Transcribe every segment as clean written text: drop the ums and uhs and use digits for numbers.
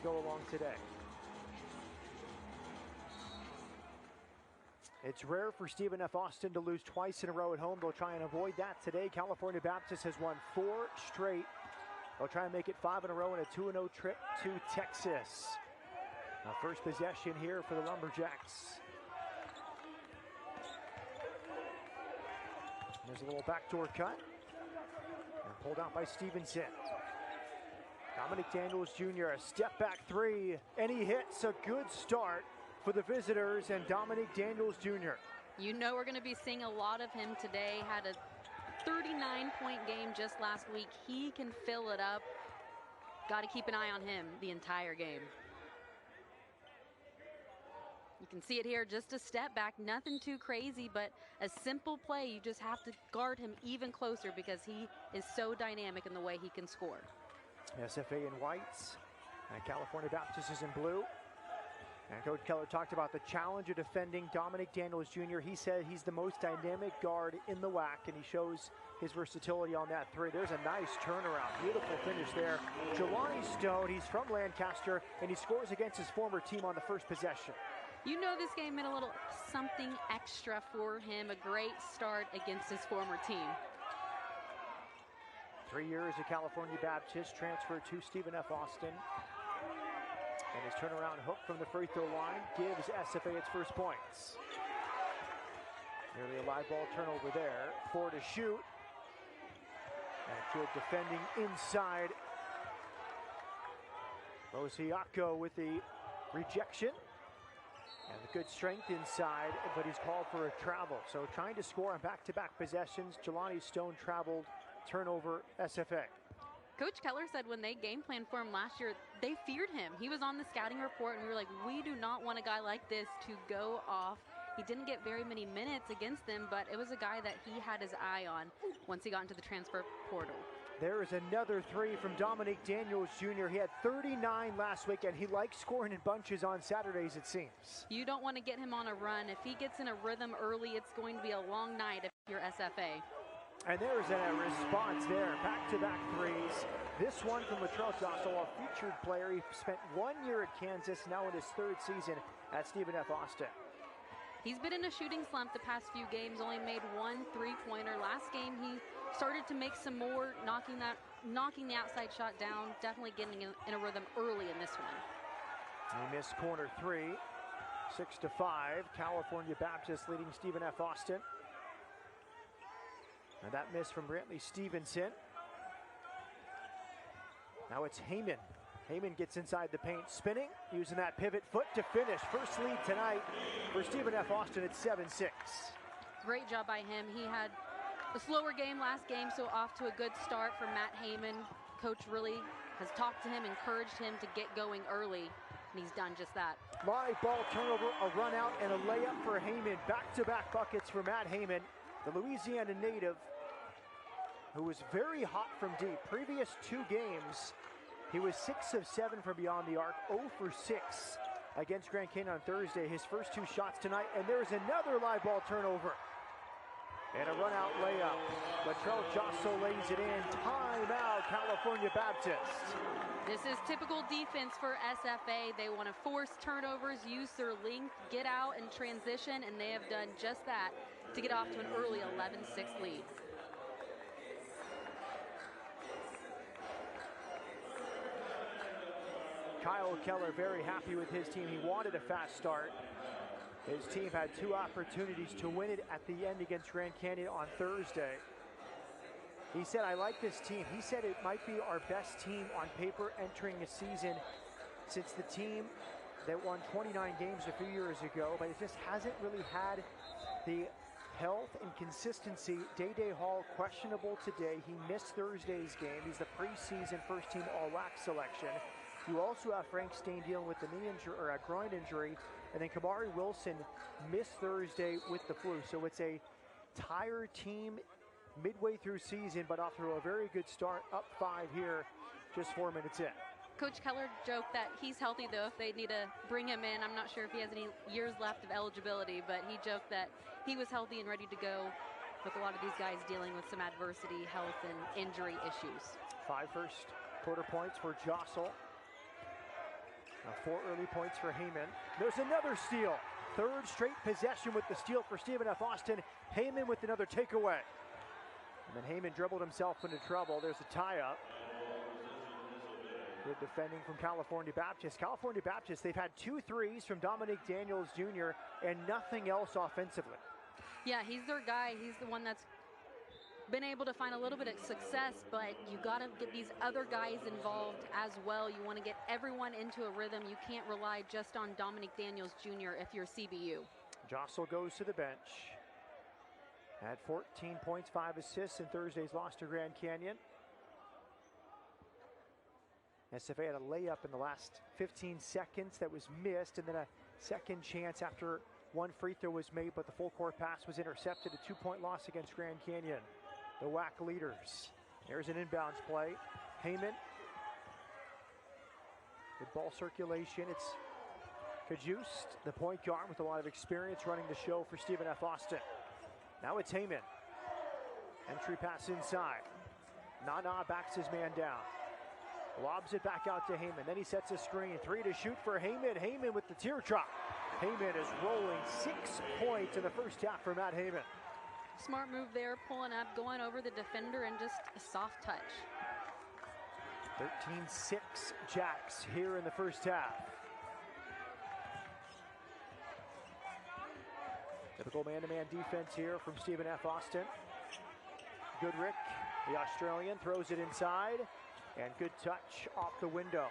go along today. It's rare for Stephen F. Austin to lose twice in a row at home. They'll try and avoid that today. California Baptist has won 4 straight. They'll try and make it 5 in a row in a 2-0 trip to Texas. Now first possession here for the Lumberjacks. There's a little backdoor cut. And pulled out by Stevenson. Dominic Daniels Jr., a step back 3, and he hits. A good start for the visitors and Dominic Daniels Jr. You know we're going to be seeing a lot of him today. Had a 39-point game just last week. He can fill it up. Got to keep an eye on him the entire game. You can see it here, just a step back, nothing too crazy, but a simple play. You just have to guard him even closer because he is so dynamic in the way he can score. SFA in whites, and California Baptist is in blue. And Coach Keller talked about the challenge of defending Dominic Daniels Jr. He said he's the most dynamic guard in the WAC, and he shows his versatility on that 3. There's a nice turnaround, beautiful finish there. Jelani Stone, he's from Lancaster, and he scores against his former team on the first possession. You know this game meant a little something extra for him, a great start against his former team. 3 years at California Baptist, transferred to Stephen F. Austin. And his turnaround hook from the free throw line gives SFA its first points. Nearly a live ball turnover there. 4 to shoot. And good defending inside. Rosiaco with the rejection. And the good strength inside, but he's called for a travel. So trying to score on back-to-back possessions. Jelani Stone traveled, turnover, SFA. Coach Keller said when they game planned for him last year, they feared him. He was on the scouting report, and we were like, we do not want a guy like this to go off. He didn't get very many minutes against them, but it was a guy that he had his eye on once he got into the transfer portal. There is another 3 from Dominic Daniels Jr. He had 39 last week, and he likes scoring in bunches on Saturdays, it seems. You don't want to get him on a run. If he gets in a rhythm early, it's going to be a long night if you're SFA. And there's a response there, back-to-back 3s. This one from Latrell Jostle, a featured player. He spent 1 year at Kansas, now in his 3rd season at Stephen F. Austin. He's been in a shooting slump the past few games, only made 1 3-pointer. Last game, he started to make some more, knocking the outside shot down, definitely getting in a rhythm early in this one. He missed corner 3, 6 to 5. California Baptist leading Stephen F. Austin. And that miss from Brantley Stevenson. Now it's Heyman. Heyman gets inside the paint, spinning, using that pivot foot to finish. First lead tonight for Stephen F. Austin at 7-6. Great job by him. He had a slower game last game, so off to a good start for Matt Heyman. Coach really has talked to him, encouraged him to get going early, and he's done just that. Live ball turnover, a run out, and a layup for Heyman. Back-to-back buckets for Matt Heyman, the Louisiana native, who was very hot from deep. Previous 2 games, he was 6 of 7 from beyond the arc, 0 for 6 against Grand Canyon on Thursday. His first 2 shots tonight, and there's another live ball turnover. And a run-out layup. Latrell Josso lays it in. Timeout, California Baptist. This is typical defense for SFA. They want to force turnovers, use their length, get out and transition, and they have done just that to get off to an early 11-6 lead. Kyle Keller very happy with his team. He wanted a fast start. His team had 2 opportunities to win it at the end against Grand Canyon on Thursday. He said, I like this team. He said it might be our best team on paper entering the season since the team that won 29 games a few years ago, but it just hasn't really had the health and consistency. Day Hall questionable today. He missed Thursday's game. He's the preseason first team All-WAC selection. You also have Frank Stain dealing with the knee injury or a groin injury, and then Kamari Wilson missed Thursday with the flu. So it's a tired team midway through season, but off to a very good start, up 5 here, just 4 minutes in. Coach Keller joked that he's healthy, though, if they need to bring him in. I'm not sure if he has any years left of eligibility, but he joked that he was healthy and ready to go with a lot of these guys dealing with some adversity, health, and injury issues. 5 first quarter points for Jossel. Now 4 early points for Heyman. There's another steal. Third straight possession with the steal for Stephen F. Austin. Heyman with another takeaway. And then Heyman dribbled himself into trouble. There's a tie-up. Good defending from California Baptist. California Baptist, they've had 2 threes from Dominic Daniels Jr. and nothing else offensively. Yeah, he's their guy. He's the one that's been able to find a little bit of success, but you got to get these other guys involved as well. You want to get everyone into a rhythm. You can't rely just on Dominic Daniels Jr. if you're CBU. Jossel goes to the bench. Had 14 points, 5 assists in Thursday's loss to Grand Canyon. SFA had a layup in the last 15 seconds that was missed, and then a second chance after 1 free throw was made, but the full court pass was intercepted. A 2-point loss against Grand Canyon. The WAC leaders. There's an inbounds play. Heyman. Good ball circulation. It's Cajuste, the point guard with a lot of experience running the show for Stephen F. Austin. Now it's Heyman. Entry pass inside. Nana backs his man down. Lobs it back out to Heyman. Then he sets a screen. 3 to shoot for Heyman. Heyman with the teardrop. Heyman is rolling 6 points in the first half for Matt Heyman. Smart move there, pulling up, going over the defender, and just a soft touch. 13-6 Jacks here in the first half. Typical man-to-man defense here from Stephen F. Austin. Goodrick, the Australian, throws it inside, and good touch off the window.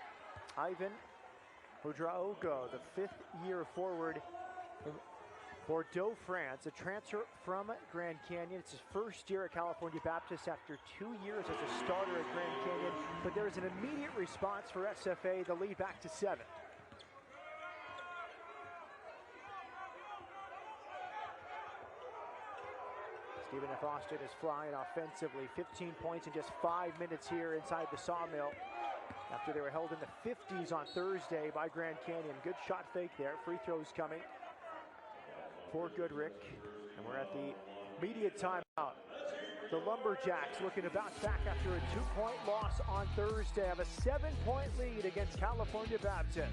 Ivan Ouedraogo, the 5th-year forward from Bordeaux, France, a transfer from Grand Canyon. It's his first year at California Baptist after 2 years as a starter at Grand Canyon, but there is an immediate response for SFA, the lead back to 7. Stephen F. Austin is flying offensively. 15 points in just 5 minutes here inside the Sawmill after they were held in the 50s on Thursday by Grand Canyon. Good shot fake there. Free throws coming for Goodrick. And we're at the media timeout. The Lumberjacks looking to bounce back after a 2-point loss on Thursday. Have a 7-point lead against California Baptist.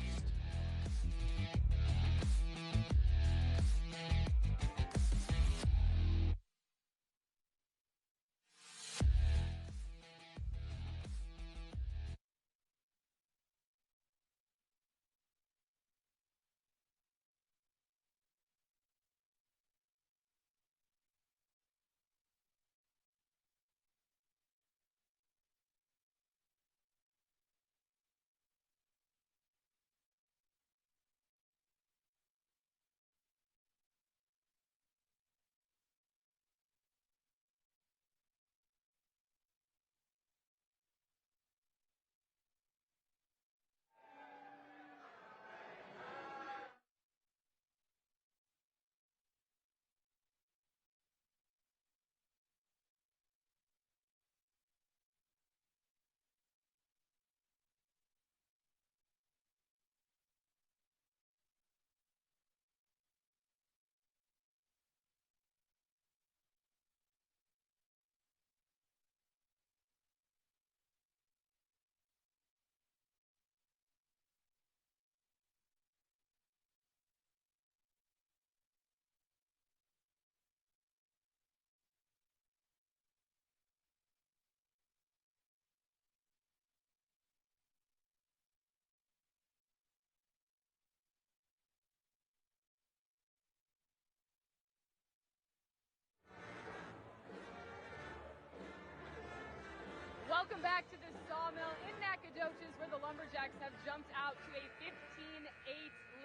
Welcome back to the Sawmill in Nacogdoches, where the Lumberjacks have jumped out to a 15-8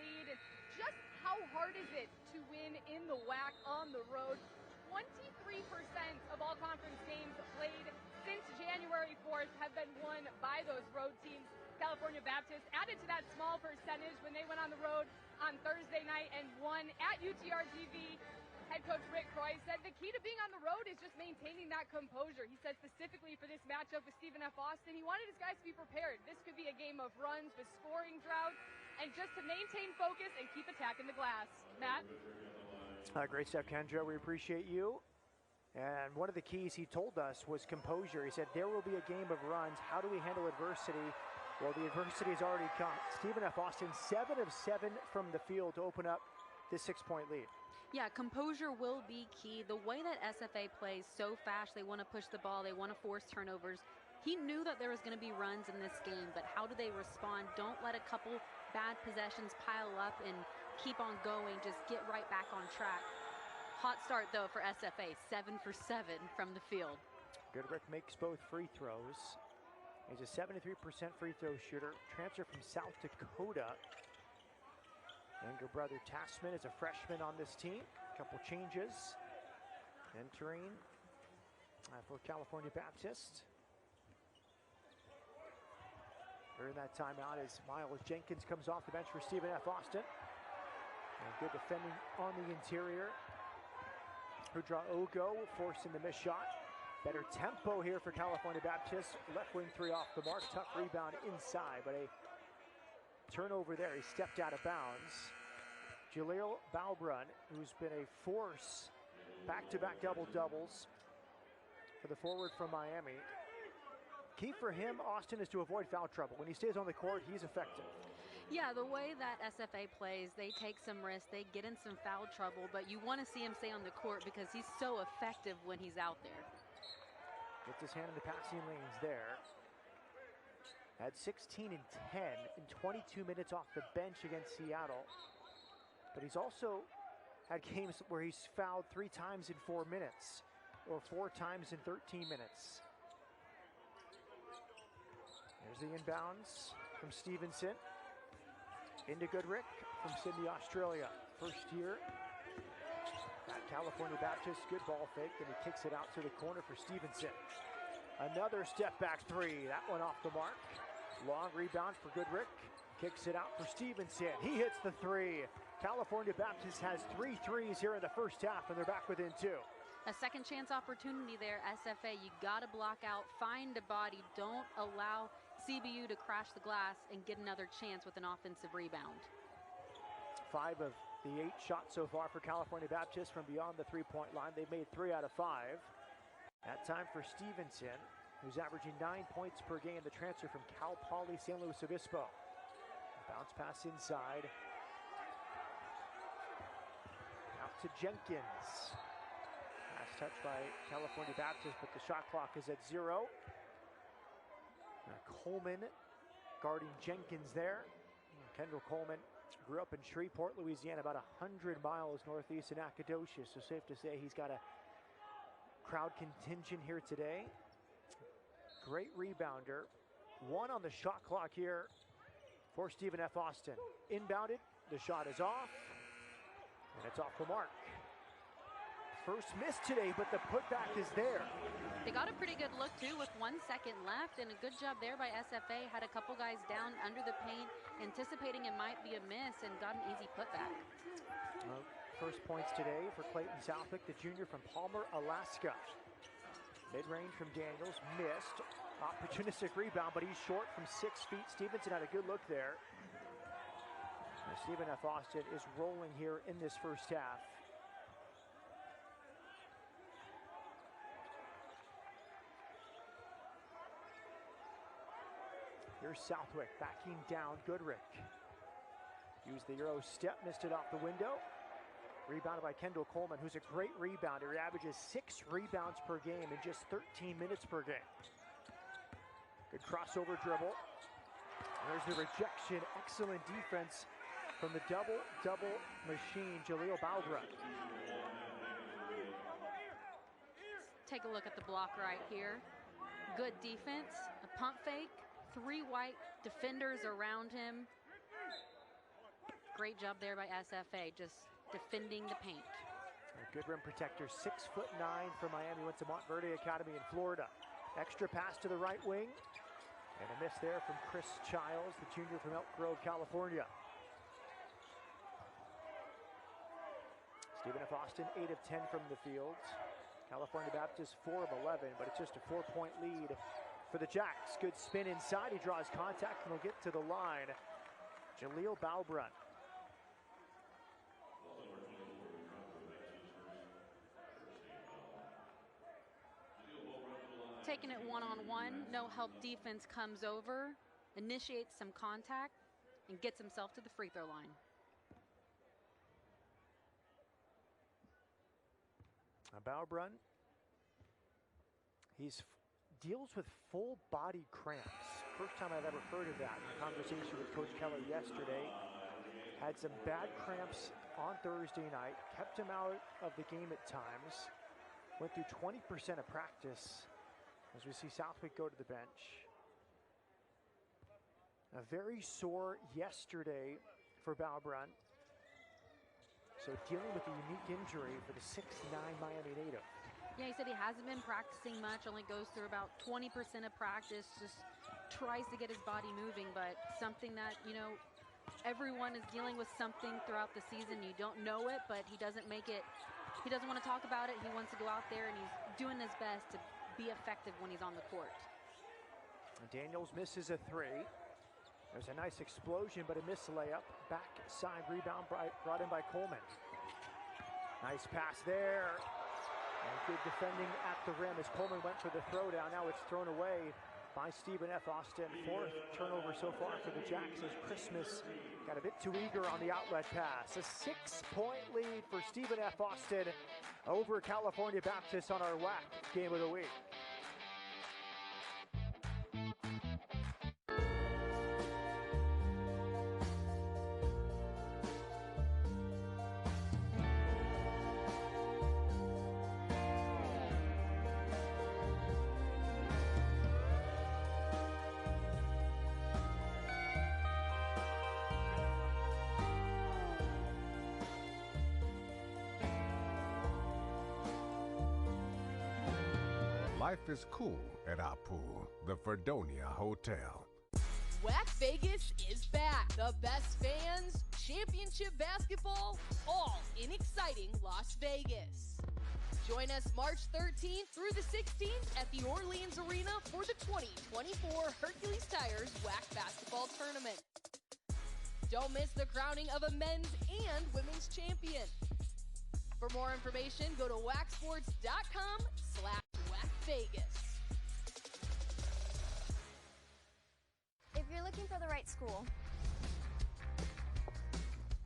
lead. Just how hard is it to win in the WAC on the road? 23% of all conference games played since January 4th have been won by those road teams. California Baptist added to that small percentage when they went on the road on Thursday night and won at UTRGV. Head coach Rick Croy said the key to being on the road is just maintaining that composure. He said specifically for this matchup with Stephen F. Austin, he wanted his guys to be prepared. This could be a game of runs with scoring drought, and just to maintain focus and keep attacking the glass. Matt? Great stuff, Kendra. We appreciate you. And one of the keys he told us was composure. He said there will be a game of runs. How do we handle adversity? Well, the adversity has already come. Stephen F. Austin, 7 of 7 from the field to open up this 6-point lead. Yeah, composure will be key. The way that SFA plays so fast, they want to push the ball, they want to force turnovers. He knew that there was going to be runs in this game, but how do they respond? Don't let a couple bad possessions pile up and keep on going. Just get right back on track. Hot start, though, for SFA. 7 for 7 from the field. Goodrick makes both free throws. He's a 73% free throw shooter. Transfer from South Dakota. Younger brother Tasman is a freshman on this team. Couple changes. Entering for California Baptist. During that timeout as Miles Jenkins comes off the bench for Stephen F. Austin. And good defending on the interior. Hudra Ogo forcing the missed shot. Better tempo here for California Baptist. Left wing three off the mark. Tough rebound inside, but a turnover there. He stepped out of bounds. Jaleel Balbrun, who's been a force, back-to-back double-doubles for the forward from Miami. Key for him, Austin, is to avoid foul trouble. When he stays on the court, he's effective. Yeah, the way that SFA plays, they take some risks, they get in some foul trouble, but you want to see him stay on the court because he's so effective when he's out there. Gets his hand in the passing lanes there. Had 16 and 10 in 22 minutes off the bench against Seattle. But he's also had games where he's fouled 3 times in 4 minutes or 4 times in 13 minutes. There's the inbounds from Stevenson. Into Goodrick from Sydney, Australia. First year at California Baptist. Good ball fake, and he kicks it out to the corner for Stevenson. Another step back three. That one off the mark. Long rebound for Goodrick. Kicks it out for Stevenson. He hits the three. California Baptist has 3 threes here in the first half, and they're back within 2. A second chance opportunity there, SFA. You got to block out, find a body. Don't allow CBU to crash the glass and get another chance with an offensive rebound. 5 of the 8 shots so far for California Baptist from beyond the three-point line. They've made 3 out of 5. That time for Stevenson, who's averaging 9 points per game, the transfer from Cal Poly San Luis Obispo. Bounce pass inside. Out to Jenkins. Pass touched by California Baptist, but the shot clock is at 0. Coleman guarding Jenkins there. Kendall Coleman grew up in Shreveport, Louisiana, about 100 miles northeast of Nacogdoches, so safe to say he's got a crowd contingent here today. Great rebounder. 1 on the shot clock here for Stephen F. Austin. Inbounded, the shot is off, and it's off the mark. First miss today, but the putback is there. They got a pretty good look, too, with 1 second left, and a good job there by SFA. Had a couple guys down under the paint, anticipating it might be a miss, and got an easy putback. First points today for Clayton Southwick, the junior from Palmer, Alaska. Mid-range from Daniels, missed. Opportunistic rebound, but he's short from 6 feet. Stevenson had a good look there. And Stephen F. Austin is rolling here in this first half. Here's Southwick backing down Goodrick. Used the Euro step, missed it off the window. Rebounded by Kendall Coleman, who's a great rebounder. He averages 6 rebounds per game in just 13 minutes per game. Good crossover dribble. There's the rejection. Excellent defense from the double-double machine, Jaleel Balbrun. Take a look at the block right here. Good defense, a pump fake. 3 white defenders around him. Great job there by SFA, just defending the paint. A good rim protector, 6'9" from Miami, went to Montverde Academy in Florida. Extra pass to the right wing, and a miss there from Chris Childs, the junior from Elk Grove, California. Stephen F. Austin, 8 of 10 from the field. California Baptist, 4 of 11, but it's just a 4-point lead for the Jacks. Good spin inside. He draws contact and will get to the line. Jaleel Balbrun. Taking it one-on-one. No help defense comes over. initiates some contact, and gets himself to the free throw line. Baubrun, he deals with full body cramps. First time I've ever heard of that. In a conversation with Coach Keller yesterday, had some bad cramps on Thursday night, kept him out of the game at times, went through 20% of practice as we see Southwick go to the bench. A very sore yesterday for Baubrun. So dealing with a unique injury for the 6'9" Miami native. Yeah, he said he hasn't been practicing much, only goes through about 20% of practice, just tries to get his body moving, but something that, you know, everyone is dealing with something throughout the season. You don't know it, but he doesn't make it, he doesn't want to talk about it. He wants to go out there and he's doing his best to be effective when he's on the court. Daniels misses a three. There's a nice explosion, but a missed layup. Backside rebound brought in by Coleman. Nice pass there. And good defending at the rim as Coleman went for the throwdown. Now it's thrown away by Stephen F. Austin. Fourth turnover so far for the Jacks as Christmas got a bit too eager on the outlet pass. A 6-point lead for Stephen F. Austin over California Baptist on our WAC game of the week. Life is cool at our pool, the Fredonia Hotel. WAC Vegas is back. The best fans, championship basketball, all in exciting Las Vegas. Join us March 13th through the 16th at the Orleans Arena for the 2024 Hercules Tires WAC Basketball Tournament. Don't miss the crowning of a men's and women's champion. For more information, go to wacsports.com/WACVegas. If you're looking for the right school,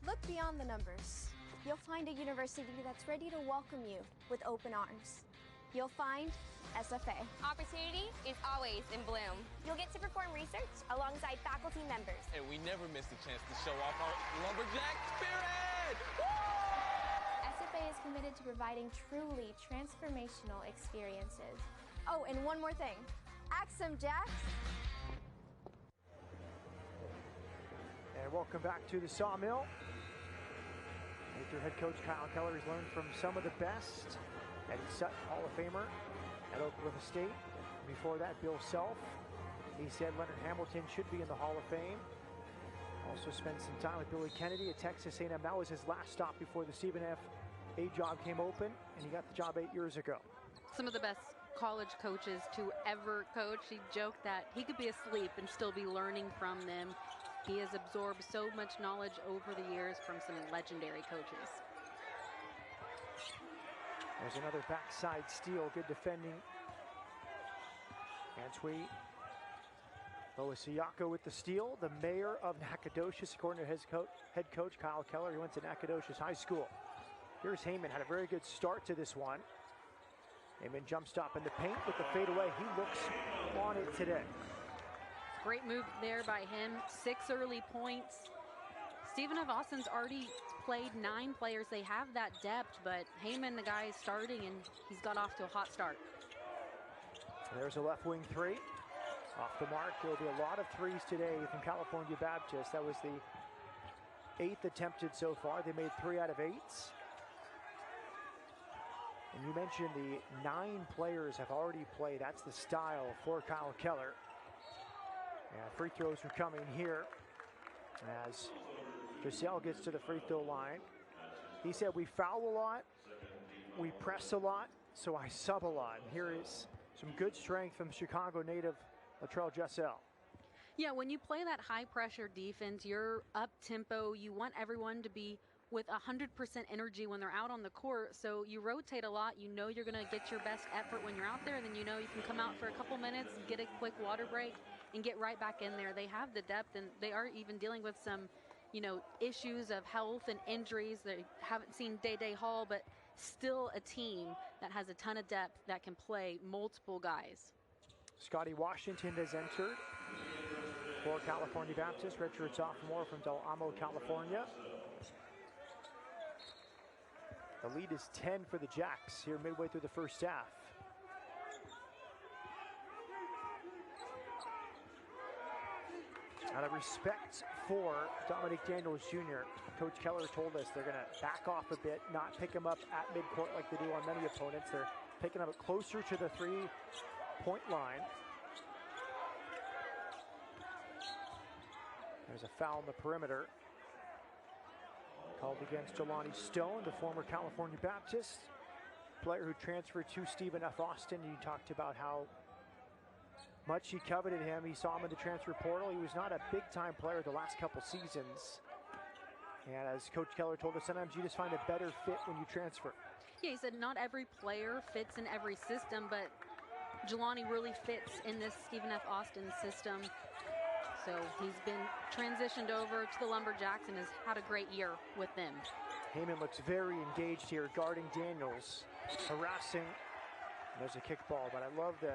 look beyond the numbers. You'll find a university that's ready to welcome you with open arms. You'll find SFA. Opportunity is always in bloom. You'll get to perform research alongside faculty members. And we never miss a chance to show off our lumberjack spirit! Woo! SFA is committed to providing truly transformational experiences. Oh, and one more thing. Axe 'em, Jacks. And welcome back to the Sawmill. Major head coach Kyle Keller has learned from some of the best. Eddie Sutton, Hall of Famer at Oklahoma State. Before that, Bill Self. He said Leonard Hamilton should be in the Hall of Fame. Also spent some time with Billy Kennedy at Texas A&M. That was his last stop before the Stephen F. A job came open, and he got the job 8 years ago. Some of the best college coaches to ever coach. He joked that he could be asleep and still be learning from them. He has absorbed so much knowledge over the years from some legendary coaches. There's another backside steal. Good defending. Antwi Loisiako with the steal. The mayor of Nacogdoches, according to his head coach Kyle Keller. He went to Nacogdoches High School. Here's Heyman. Had a very good start to this one. Heyman jump stop in the paint with the fadeaway. He looks on it today. Great move there by him. 6 early points. Stephen F. Austin's already played 9 players. They have that depth, but Heyman, the guy, is starting, and he's got off to a hot start. There's a left wing three. Off the mark. There will be a lot of threes today from California Baptist. That was the 8th attempted so far. They made 3 out of 8. And you mentioned the 9 players have already played. That's the style for Kyle Keller. And free throws are coming here as Giselle gets to the free throw line. He said, we foul a lot, we press a lot, so I sub a lot. And here is some good strength from Chicago native Latrell Giselle. Yeah, when you play that high-pressure defense, you're up-tempo. You want everyone to be with 100% energy when they're out on the court, so you rotate a lot. You know you're going to get your best effort when you're out there, and then you know you can come out for a couple minutes, get a quick water break, and get right back in there. They have the depth, and they are even dealing with some, issues of health and injuries. They haven't seen Day Hall, but still a team that has a ton of depth that can play multiple guys. Scotty Washington has entered for California Baptist, redshirt sophomore from Del Amo, California. The lead is 10 for the Jacks here midway through the first half. Out of respect for Dominic Daniels Jr., Coach Keller told us they're going to back off a bit, not pick him up at midcourt like they do on many opponents. They're picking him up closer to the three-point line. There's a foul on the perimeter. Called against Jelani Stone, the former California Baptist player who transferred to Stephen F. Austin. You talked about how much he coveted him. He saw him in the transfer portal. He was not a big-time player the last couple seasons. And as Coach Keller told us, sometimes you just find a better fit when you transfer. Yeah, he said not every player fits in every system, but Jelani really fits in this Stephen F. Austin system. So he's been transitioned over to the Lumberjacks and has had a great year with them. Heyman looks very engaged here, guarding Daniels, harassing. There's a kickball, but I love the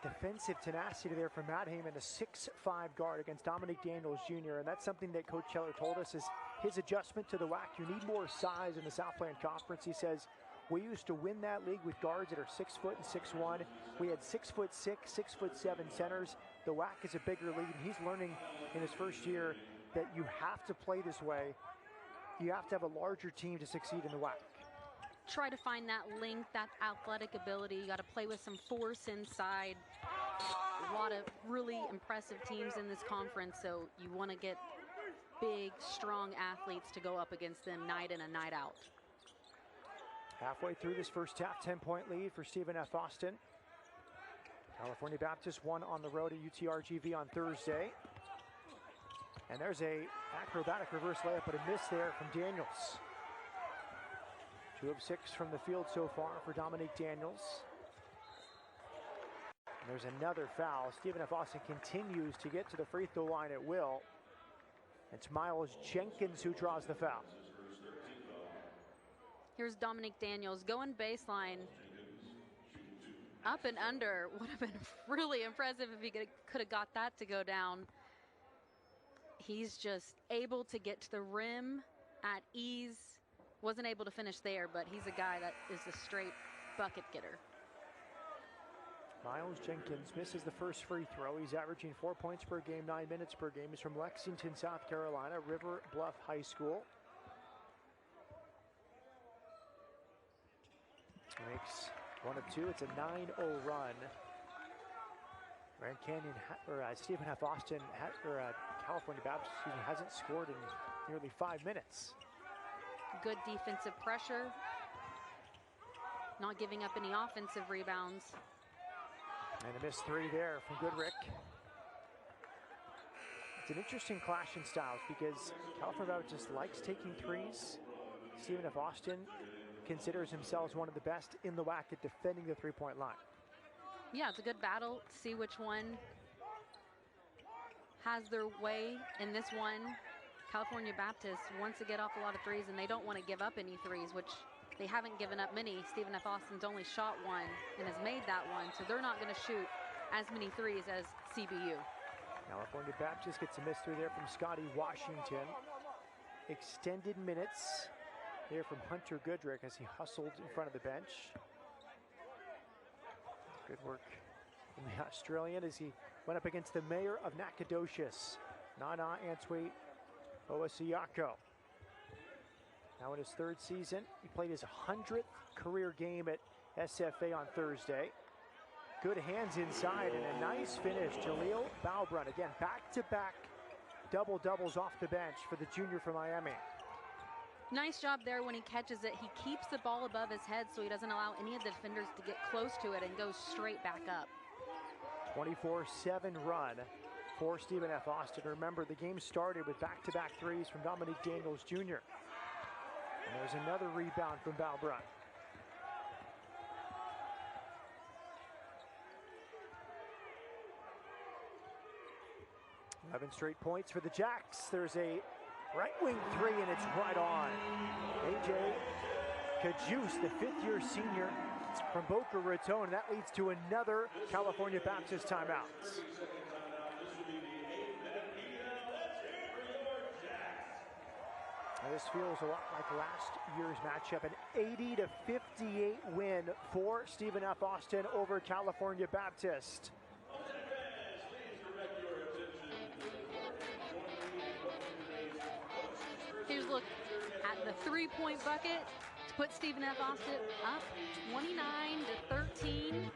defensive tenacity there from Matt Heyman, a 6'5" guard against Dominic Daniels Jr., and that's something that Coach Keller told us is his adjustment to the WAC. You need more size in the Southland Conference. He says, we used to win that league with guards that are 6 foot and 6'1". We had 6'6", 6'7" centers. The WAC is a bigger league, and he's learning in his first year that you have to play this way. You have to have a larger team to succeed in the WAC. Try to find that length, that athletic ability. You got to play with some force inside. A lot of really impressive teams in this conference, so you want to get big, strong athletes to go up against them night in and night out. Halfway through this first half, 10-point lead for Stephen F. Austin. California Baptist won on the road at UTRGV on Thursday. And there's a acrobatic reverse layup, but a miss there from Daniels. 2 of 6 from the field so far for Dominic Daniels. And there's another foul. Stephen F. Austin continues to get to the free throw line at will. It's Miles Jenkins who draws the foul. Here's Dominic Daniels going baseline. Up and under would have been really impressive if he could have got that to go down. He's just able to get to the rim at ease. Wasn't able to finish there, but he's a guy that is a straight bucket getter. Miles Jenkins misses the first free throw. He's averaging 4 points per game, 9 minutes per game. He's from Lexington, South Carolina, River Bluff High School. Makes 1 of 2. It's a 9-0 run. Grand Canyon, Stephen F. Austin, California Baptist, hasn't scored in nearly 5 minutes. Good defensive pressure. Not giving up any offensive rebounds. And a missed 3 there from Goodrick. It's an interesting clash in styles because California Baptist likes taking threes. Stephen F. Austin considers himself one of the best in the WAC at defending the three-point line. Yeah, it's a good battle to see which one has their way. In this one, California Baptist wants to get off a lot of threes, and they don't want to give up any threes, which they haven't given up many. Stephen F. Austin's only shot 1 and has made that one, so they're not going to shoot as many threes as CBU. California Baptist gets a miss 3 there from Scotty Washington. Extended minutes here from Hunter Goodrick as he hustled in front of the bench. Good work from the Australian as he went up against the mayor of Nacogdoches, Nana Antwi Oasiako. Now in his 3rd season, he played his 100th career game at SFA on Thursday. Good hands inside and a nice finish. Jaleel Balbrun, again, back-to-back double-doubles off the bench for the junior from Miami. Nice job there when he catches it. He keeps the ball above his head so he doesn't allow any of the defenders to get close to it and goes straight back up. 24-7 run for Stephen F. Austin. Remember, the game started with back-to-back threes from Dominic Daniels Jr. And there's another rebound from Balbrun. 11 straight points for the Jacks. There's a right wing three, and it's right on. AJ Cajuste, the fifth-year senior from Boca Raton, and that leads to another California Baptist timeout. This feels a lot like last year's matchup, an 80-58 win for Stephen F. Austin over California Baptist. Here's a look at the three-point bucket to put Stephen F. Austin up 29-13.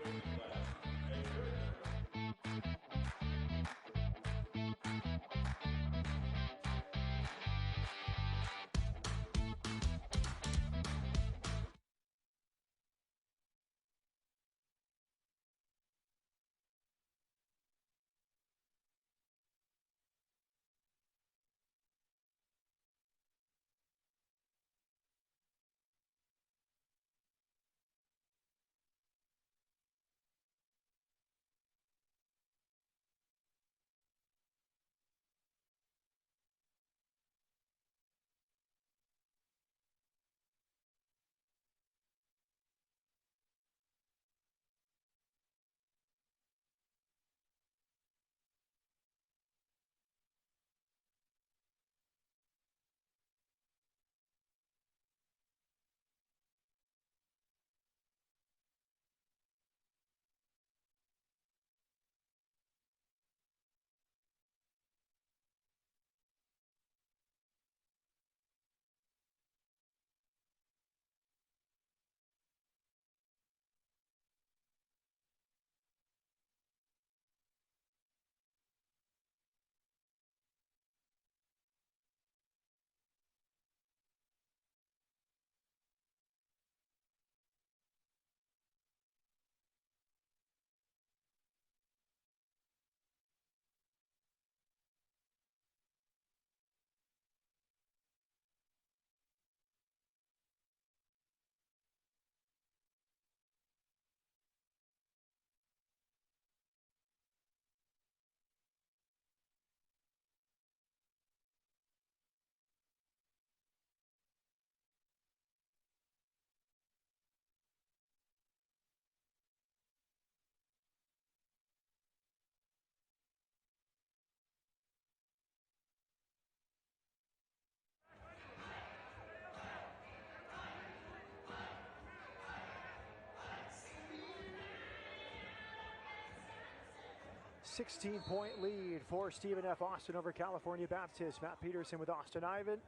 A 16-point lead for Stephen F. Austin over California Baptist. Matt Peterson with Austin Ivan.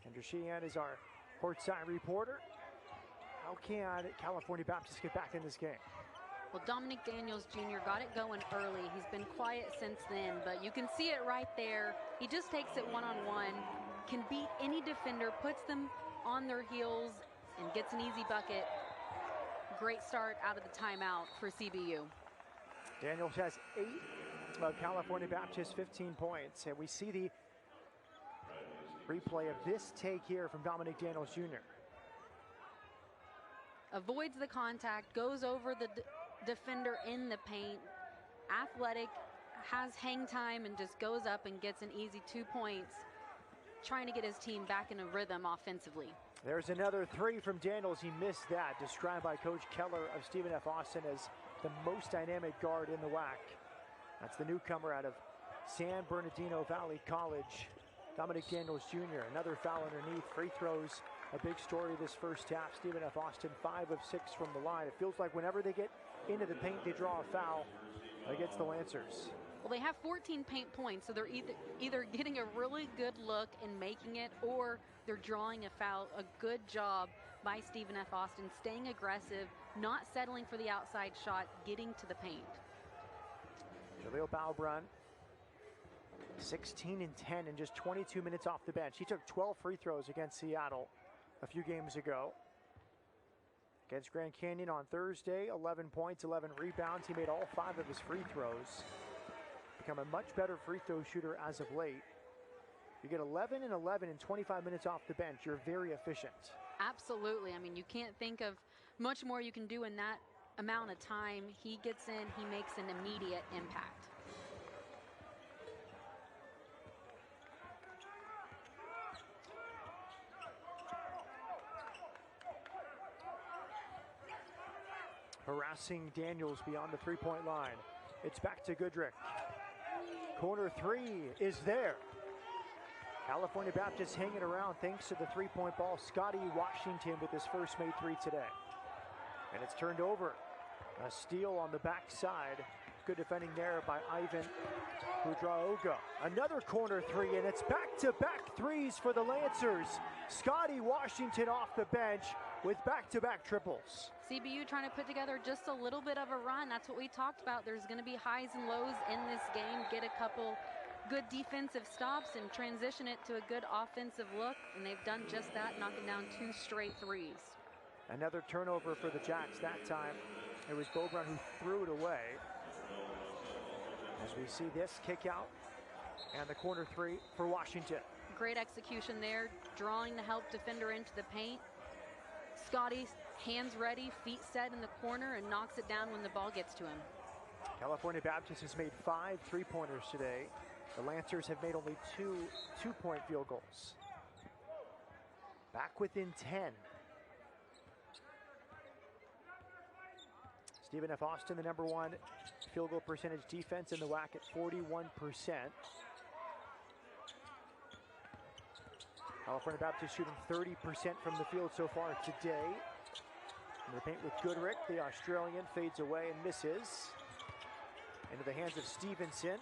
Kendra Sheehan is our courtside reporter. How can California Baptist get back in this game? Well, Dominic Daniels Jr. got it going early. He's been quiet since then, but you can see it right there. He just takes it one-on-one, can beat any defender, puts them on their heels, and gets an easy bucket. Great start out of the timeout for CBU. Daniels has 8 of California Baptist 15 points, and we see the replay of this take here from Dominic Daniels Jr. Avoids the contact, goes over the defender in the paint. Athletic, has hang time, and just goes up and gets an easy 2 points, trying to get his team back in a rhythm offensively. There's another 3 from Daniels. He missed that, described by Coach Keller of Stephen F. Austin as the most dynamic guard in the WAC. That's the newcomer out of San Bernardino Valley College, Dominic Daniels Jr. Another foul underneath. Free throws, a big story this first half. Stephen F. Austin 5 of 6 from the line. It feels like whenever they get into the paint, they draw a foul against the Lancers. Well, they have 14 paint points, so they're either getting a really good look and making it, or they're drawing a foul. A good job by Stephen F. Austin, staying aggressive, not settling for the outside shot, getting to the paint. Jaleel Balbrun, 16 and 10 in just 22 minutes off the bench. He took 12 free throws against Seattle a few games ago. Against Grand Canyon on Thursday, 11 points, 11 rebounds. He made all 5 of his free throws. Become a much better free throw shooter as of late. You get 11 and 11 in 25 minutes off the bench. You're very efficient. Absolutely. I mean, you can't think of much more you can do in that amount of time. He gets in, he makes an immediate impact. harassing Daniels beyond the three-point line. It's back to Goodrick. Corner three is there. California Baptist hanging around thanks to the three-point ball. Scotty Washington with his first made three today. And it's turned over. A steal on the backside. Good defending there by Ivan Budraoga. Another corner three, and it's back-to-back threes for the Lancers. Scotty Washington off the bench with back-to-back triples. CBU trying to put together just a little bit of a run. That's what we talked about. There's going to be highs and lows in this game. Get a couple good defensive stops and transition it to a good offensive look, and they've done just that, knocking down 2 straight threes. Another turnover for the Jacks. That time it was Beaubrun who threw it away. As we see this kick out and the corner three for Washington. Great execution there, drawing the help defender into the paint. Scotty, hands ready, feet set in the corner, and knocks it down when the ball gets to him. California Baptist has made 5 three-pointers today. The Lancers have made only 2 two-point field goals. Back within 10. Stephen F. Austin, the #1 field goal percentage defense in the WAC at 41%. California Baptist shooting 30% from the field so far today. In the paint with Goodrick, the Australian fades away and misses. Into the hands of Stevenson.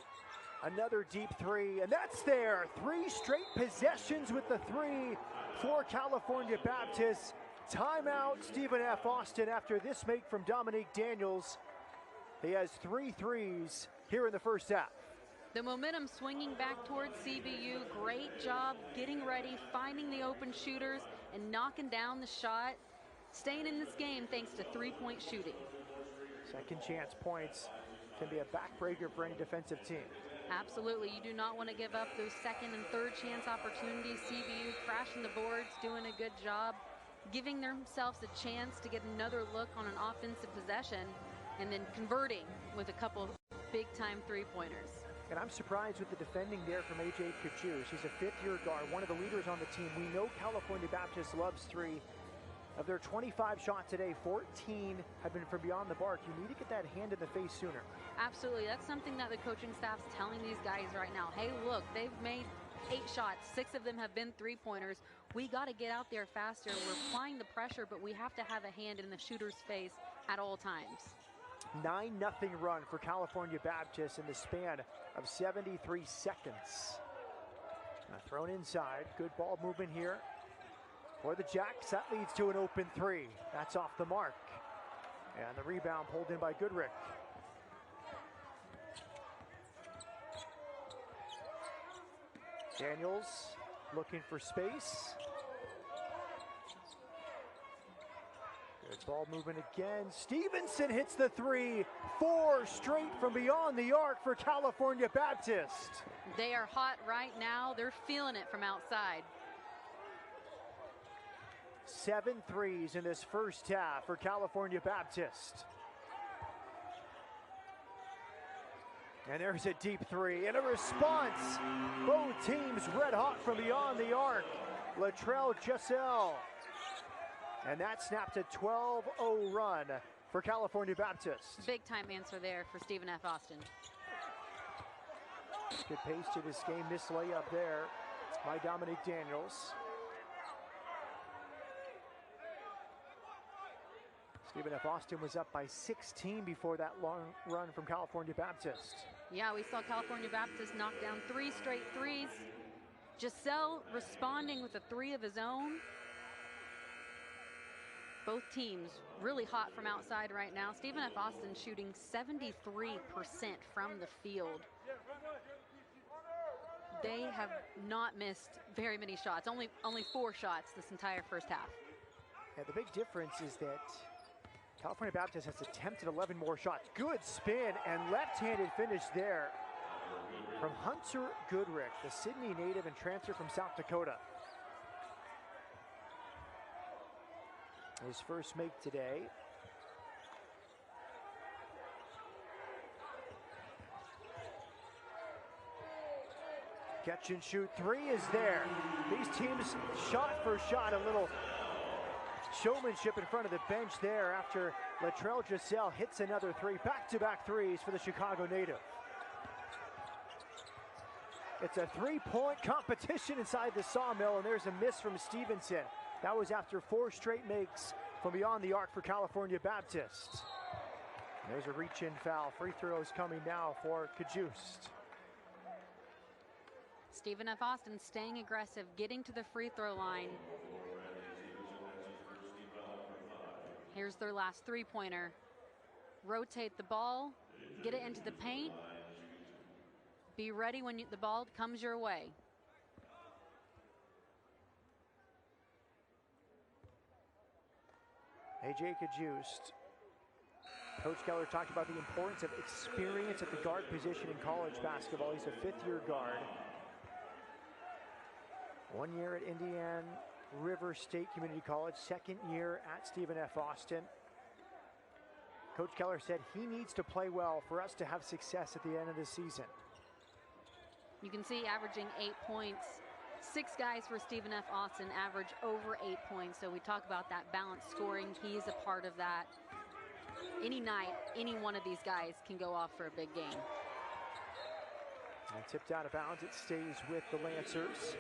Another deep three, and that's there. 3 straight possessions with the three for California Baptist. Timeout, Stephen F. Austin, after this make from Dominique Daniels. He has 3 threes here in the first half. The momentum swinging back towards CBU. Great job getting ready, finding the open shooters, and knocking down the shot. Staying in this game thanks to three-point shooting. Second chance points can be a backbreaker for any defensive team. Absolutely. You do not want to give up those second and third chance opportunities. CBU crashing the boards, doing a good job, giving themselves a chance to get another look on an offensive possession, and then converting with a couple big-time three-pointers. And I'm surprised with the defending there from A.J. Cajuste. He's a 5th-year guard, one of the leaders on the team. We know California Baptist loves three. Of their 25 shots today, 14 have been from beyond the bark. You need to get that hand in the face sooner. Absolutely. That's something that the coaching staff's telling these guys right now. Hey, look, they've made 8 shots. 6 of them have been three-pointers. We got to get out there faster. We're applying the pressure, but we have to have a hand in the shooter's face at all times. 9-0 run for California Baptist in the span of 73 seconds. Now thrown inside. Good ball movement here for the Jacks. That leads to an open three. That's off the mark. And the rebound pulled in by Goodrick. Daniels looking for space. Good ball movement again. Stevenson hits the three. 4 straight from beyond the arc for California Baptist. They are hot right now. They're feeling it from outside. 7 threes in this first half for California Baptist. And there's a deep three and a response. Both teams red hot from beyond the arc. Latrell Jessel. And that snapped a 12-0 run for California Baptist. Big time answer there for Stephen F. Austin. Good pace to this game. This layup there by Dominique Daniels. Stephen F. Austin was up by 16 before that long run from California Baptist. Yeah, we saw California Baptist knock down 3 straight threes. Giselle responding with a 3 of his own. Both teams really hot from outside right now. Stephen F. Austin shooting 73% from the field. They have not missed very many shots. Only 4 shots this entire first half. Yeah, the big difference is that California Baptist has attempted 11 more shots. Good spin and left-handed finish there from Hunter Goodrick, the Sydney native and transfer from South Dakota. His first make today. Catch and shoot 3 is there. These teams shot for shot, a little showmanship in front of the bench there after Latrell Giselle hits another three. Back-to-back threes for the Chicago native. It's a three-point competition inside the Sawmill, and there's a miss from Stevenson. That was after 4 straight makes from beyond the arc for California Baptist. There's a reach-in foul. Free throws coming now for Cajuste. Stephen F. Austin staying aggressive, getting to the free throw line. Here's their last three-pointer. Rotate the ball, get it into the paint. Be ready when the ball comes your way. AJ Cajuste. Coach Keller talked about the importance of experience at the guard position in college basketball. He's a fifth-year guard. 1 year at Indiana River State Community College, 2nd year at Stephen F. Austin. Coach Keller said he needs to play well for us to have success at the end of the season. You can see averaging 8 points. 6 guys for Stephen F. Austin average over 8 points. So we talk about that balanced scoring. He's a part of that. Any night, any one of these guys can go off for a big game. And tipped out of bounds, it stays with the Lancers.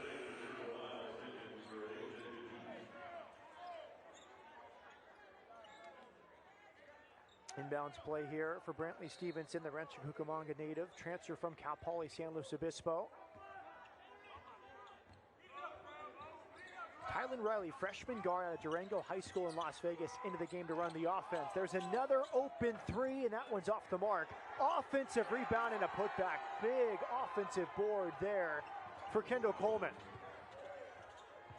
Inbounds play here for Brantley Stevenson, the Rancho Cucamonga native, transfer from Cal Poly San Luis Obispo. Tylen Riley, freshman guard out of Durango High School in Las Vegas, into the game to run the offense. There's another open three, and that one's off the mark. Offensive rebound and a putback. Big offensive board there for Kendall Coleman.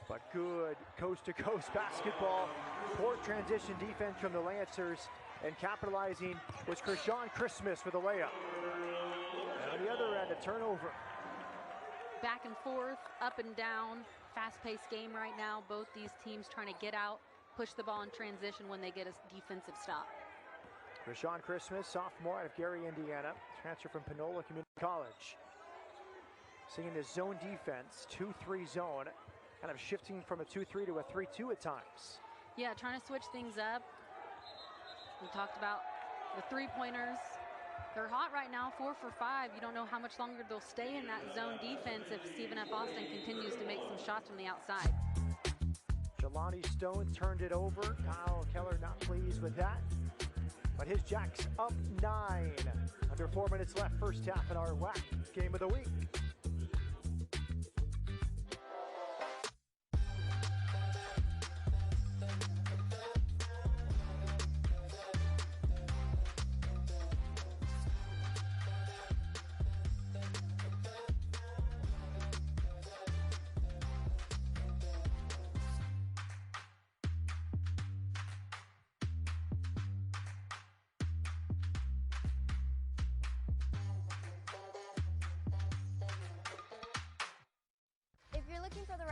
But good coast-to-coast basketball. Poor transition defense from the Lancers, and capitalizing was Krishan Christmas for the layup. And on the other end, a turnover. Back and forth, up and down. Fast-paced game right now. Both these teams trying to get out, push the ball in transition when they get a defensive stop. Krishan Christmas, sophomore out of Gary, Indiana, transfer from Panola Community College. Seeing the zone defense, 2-3 zone, kind of shifting from a 2-3 to a 3-2 at times. Yeah, trying to switch things up. We talked about the three-pointers. They're hot right now, 4 for 5. You don't know how much longer they'll stay in that zone defense if Stephen F. Austin continues to make some shots from the outside. Jelani Stone turned it over. Kyle Keller not pleased with that. But his Jacks up 9. Under 4 minutes left, first half in our WAC game of the week.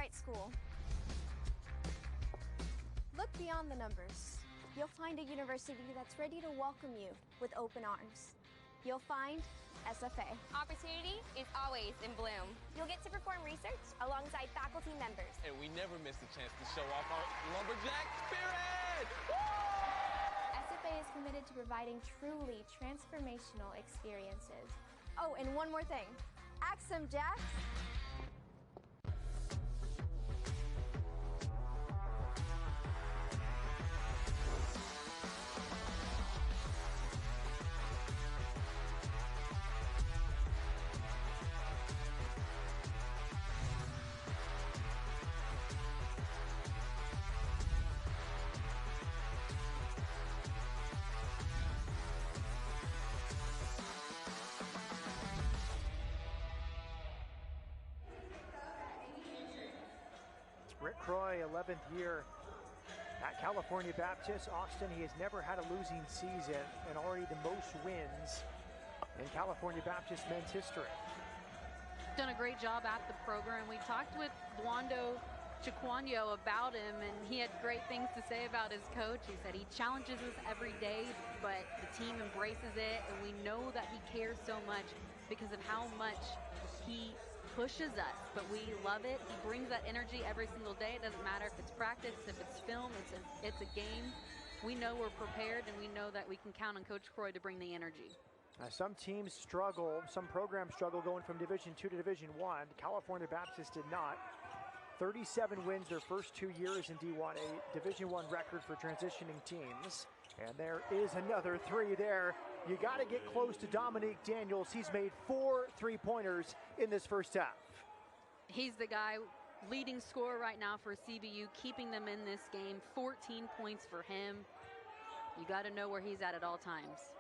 School. Look beyond the numbers. You'll find a university that's ready to welcome you with open arms. You'll find SFA. Opportunity is always in bloom. You'll get to perform research alongside faculty members. And we never miss a chance to show off our lumberjack spirit! Woo! SFA is committed to providing truly transformational experiences. Oh, and one more thing. Axe 'em, Jacks. Rick Croy, 11th year at California Baptist. Austin, he has never had a losing season and already the most wins in California Baptist men's history. Done a great job at the program. We talked with Luando Chiquano about him, and he had great things to say about his coach. He said he challenges us every day, but the team embraces it, and we know that he cares so much because of how much he pushes us, but we love it. He brings that energy every single day. It doesn't matter if it's practice, if it's film, it's a game. We know we're prepared, and we know that we can count on Coach Croy to bring the energy. Some teams struggle, some programs struggle going from Division II to Division I. California Baptist did not. 37 wins their first 2 years in D1, a Division I record for transitioning teams. And there is another three there. You got to get close to Dominique Daniels. He's made 4 3-pointers in this first half. He's the guy leading scorer right now for CBU, keeping them in this game. 14 points for him. You got to know where he's at all times.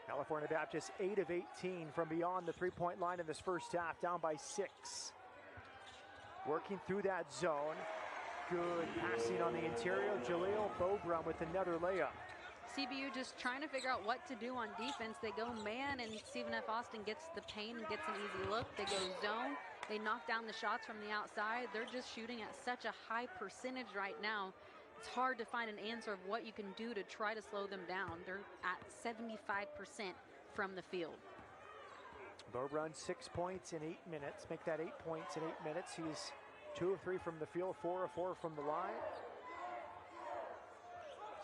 California Baptist 8 of 18 from beyond the three-point line in this first half, down by 6. Working through that zone. Good passing on the interior. Jaleel Bobrum with another layup. CBU just trying to figure out what to do on defense. They go man, and Stephen F. Austin gets the paint and gets an easy look. They go zone. They knock down the shots from the outside. They're just shooting at such a high percentage right now. It's hard to find an answer of what you can do to try to slow them down. They're at 75% from the field. Bobrum 6 points in 8 minutes. Make that 8 points in 8 minutes. He's 2 of 3 from the field, 4 of 4 from the line.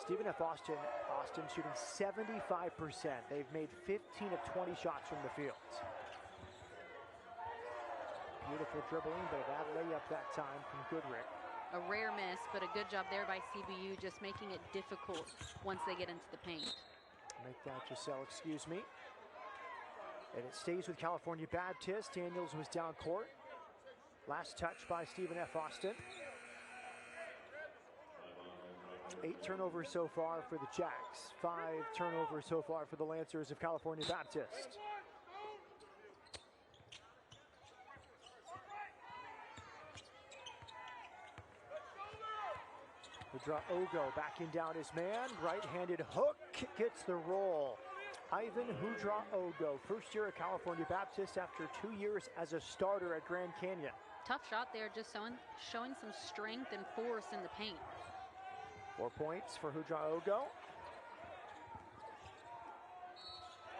Stephen F. Austin shooting 75%. They've made 15 of 20 shots from the field. Beautiful dribbling, but a bad layup that time from Goodrick. A rare miss, but a good job there by CBU, just making it difficult once they get into the paint. Make that, Giselle, excuse me. And it stays with California Baptist. Daniels was down court. Last touch by Stephen F. Austin. 8 turnovers so far for the Jacks. 5 turnovers so far for the Lancers of California Baptist. Kountouriotou backing down his man. Right-handed hook gets the roll. Ivan Kountouriotou, first year at California Baptist after 2 years as a starter at Grand Canyon. Tough shot there, just showing some strength and force in the paint. 4 points for Kountouriotou.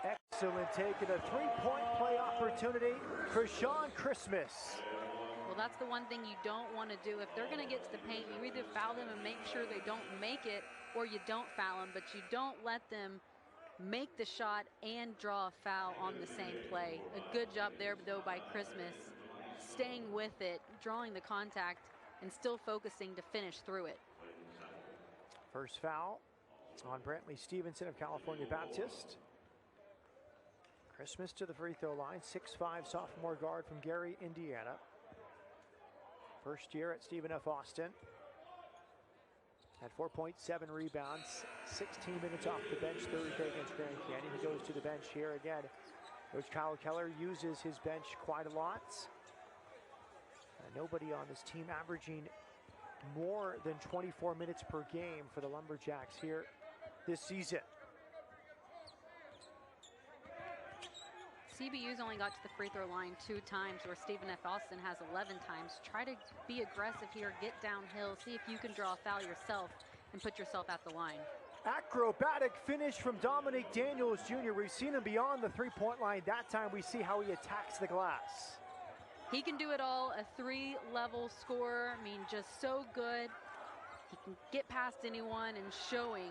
Excellent take and a three-point play opportunity for Sean Christmas. Well, that's the one thing you don't want to do. If they're going to get to the paint, you either foul them and make sure they don't make it, or you don't foul them, but you don't let them make the shot and draw a foul on the same play. A good job there, though, by Christmas, staying with it, drawing the contact, and still focusing to finish through it. First foul on Brantley Stevenson of California Baptist. Christmas to the free throw line, 6'5" sophomore guard from Gary, Indiana. First year at Stephen F. Austin. Had 4.7 rebounds, 16 minutes off the bench Thursday against Grand Canyon. He goes to the bench here again. Coach Kyle Keller uses his bench quite a lot. Nobody on this team averaging more than 24 minutes per game for the Lumberjacks here this season. CBU's only got to the free throw line 2 times, where Stephen F. Austin has 11 times. Try to be aggressive here, get downhill, see if you can draw a foul yourself and put yourself at the line. Acrobatic finish from Dominique Daniels Jr. We've seen him beyond the three-point line. That time we see how he attacks the glass. He can do it all, a 3-level scorer. I mean, just so good. He can get past anyone and showing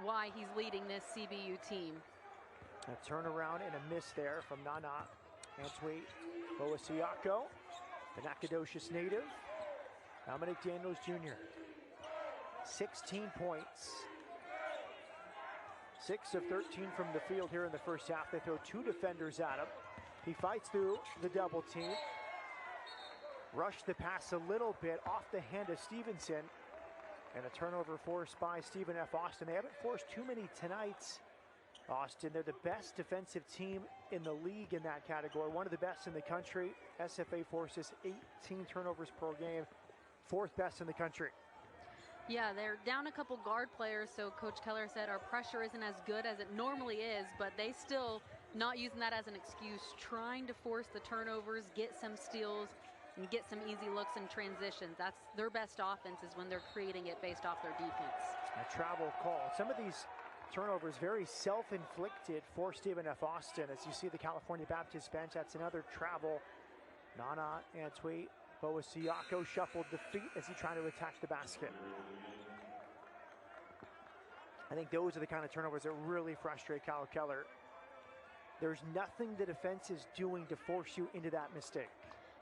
why he's leading this CBU team. A turnaround and a miss there from Nana Antwi Boasiako, the Nacogdoches native. Dominique Daniels Jr. 16 points. 6 of 13 from the field here in the first half. They throw 2 defenders at him. He fights through the double team. Rushed the pass a little bit off the hand of Stevenson. And a turnover forced by Stephen F. Austin. They haven't forced too many tonight. Austin, they're the best defensive team in the league in that category. One of the best in the country. SFA forces 18 turnovers per game. 4th best in the country. Yeah, they're down a couple guard players, so Coach Keller said our pressure isn't as good as it normally is, but they still not using that as an excuse, trying to force the turnovers, get some steals, and get some easy looks in transitions. That's their best offense, is when they're creating it based off their defense. A travel call. Some of these turnovers very self-inflicted for Stephen F. Austin. As you see the California Baptist bench, that's another travel Nana Antwi Boasiako shuffled the feet as he tried to attack the basket. I think those are the kind of turnovers that really frustrate Kyle Keller. There's nothing the defense is doing to force you into that mistake.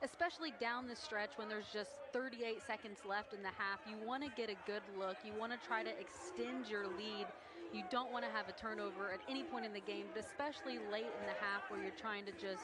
Especially down the stretch when there's just 38 seconds left in the half. You want to get a good look. You want to try to extend your lead. You don't want to have a turnover at any point in the game, but especially late in the half where you're trying to just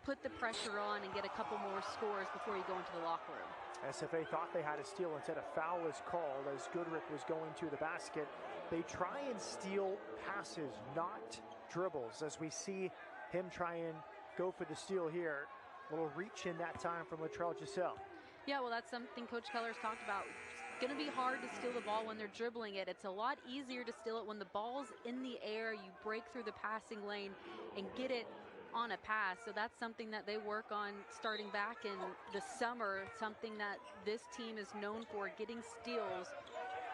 put the pressure on and get a couple more scores before you go into the locker room. SFA thought they had a steal. Instead, a foul is called as Goodrick was going to the basket. They try and steal passes, not dribbles, as we see him try and go for the steal here. A little reach in that time from Latrell Giselle. Yeah, well, that's something Coach Keller's talked about. It's going to be hard to steal the ball when they're dribbling it. It's a lot easier to steal it when the ball's in the air. You break through the passing lane and get it on a pass. So that's something that they work on starting back in the summer, something that this team is known for, getting steals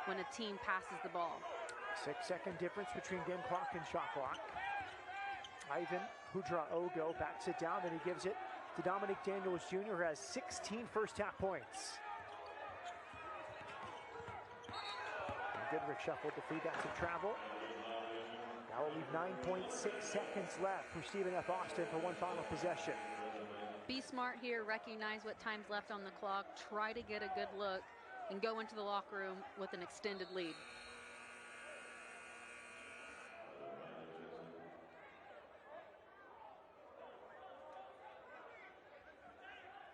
when a team passes the ball. 6-second difference between game clock and shot clock. Ivan Kountouriotou backs it down, then he gives it to Dominic Daniels Jr., who has 16 first half points. And Goodrick shuffled the free back to travel. Now we'll leave 9.6 seconds left for Stephen F. Austin for one final possession. Be smart here, recognize what time's left on the clock, try to get a good look, and go into the locker room with an extended lead.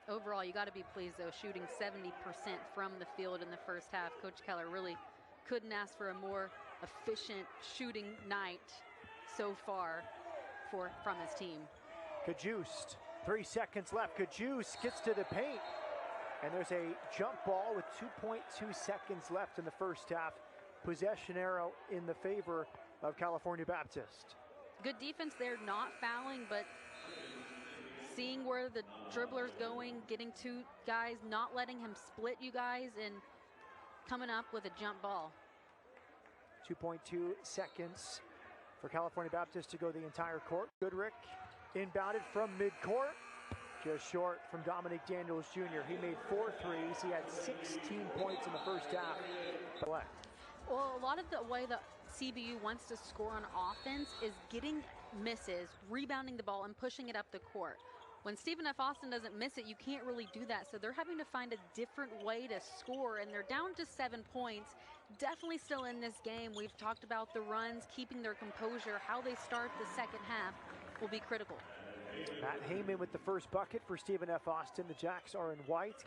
Overall, you got to be pleased, though, shooting 70% from the field in the first half. Coach Keller really couldn't ask for a more efficient shooting night so far from his team. Cajuste, 3 seconds left. Cajuste gets to the paint, and there's a jump ball with 2.2 seconds left in the first half. Possession arrow in the favor of California Baptist. Good defense there, not fouling, but seeing where the dribbler's going, getting two guys, not letting him split you guys, and coming up with a jump ball. 2.2 seconds for California Baptist to go the entire court. Goodrick inbounded from midcourt, just short from Dominic Daniels Jr. He made 4 threes. He had 16 points in the first half. Well, a lot of the way the CBU wants to score on offense is getting misses, rebounding the ball, and pushing it up the court. When Stephen F. Austin doesn't miss it, you can't really do that. So they're having to find a different way to score, and they're down to 7 points. Definitely still in this game. We've talked about the runs, keeping their composure. How they start the second half will be critical. Matt Heyman with the first bucket for Stephen F. Austin. The Jacks are in white.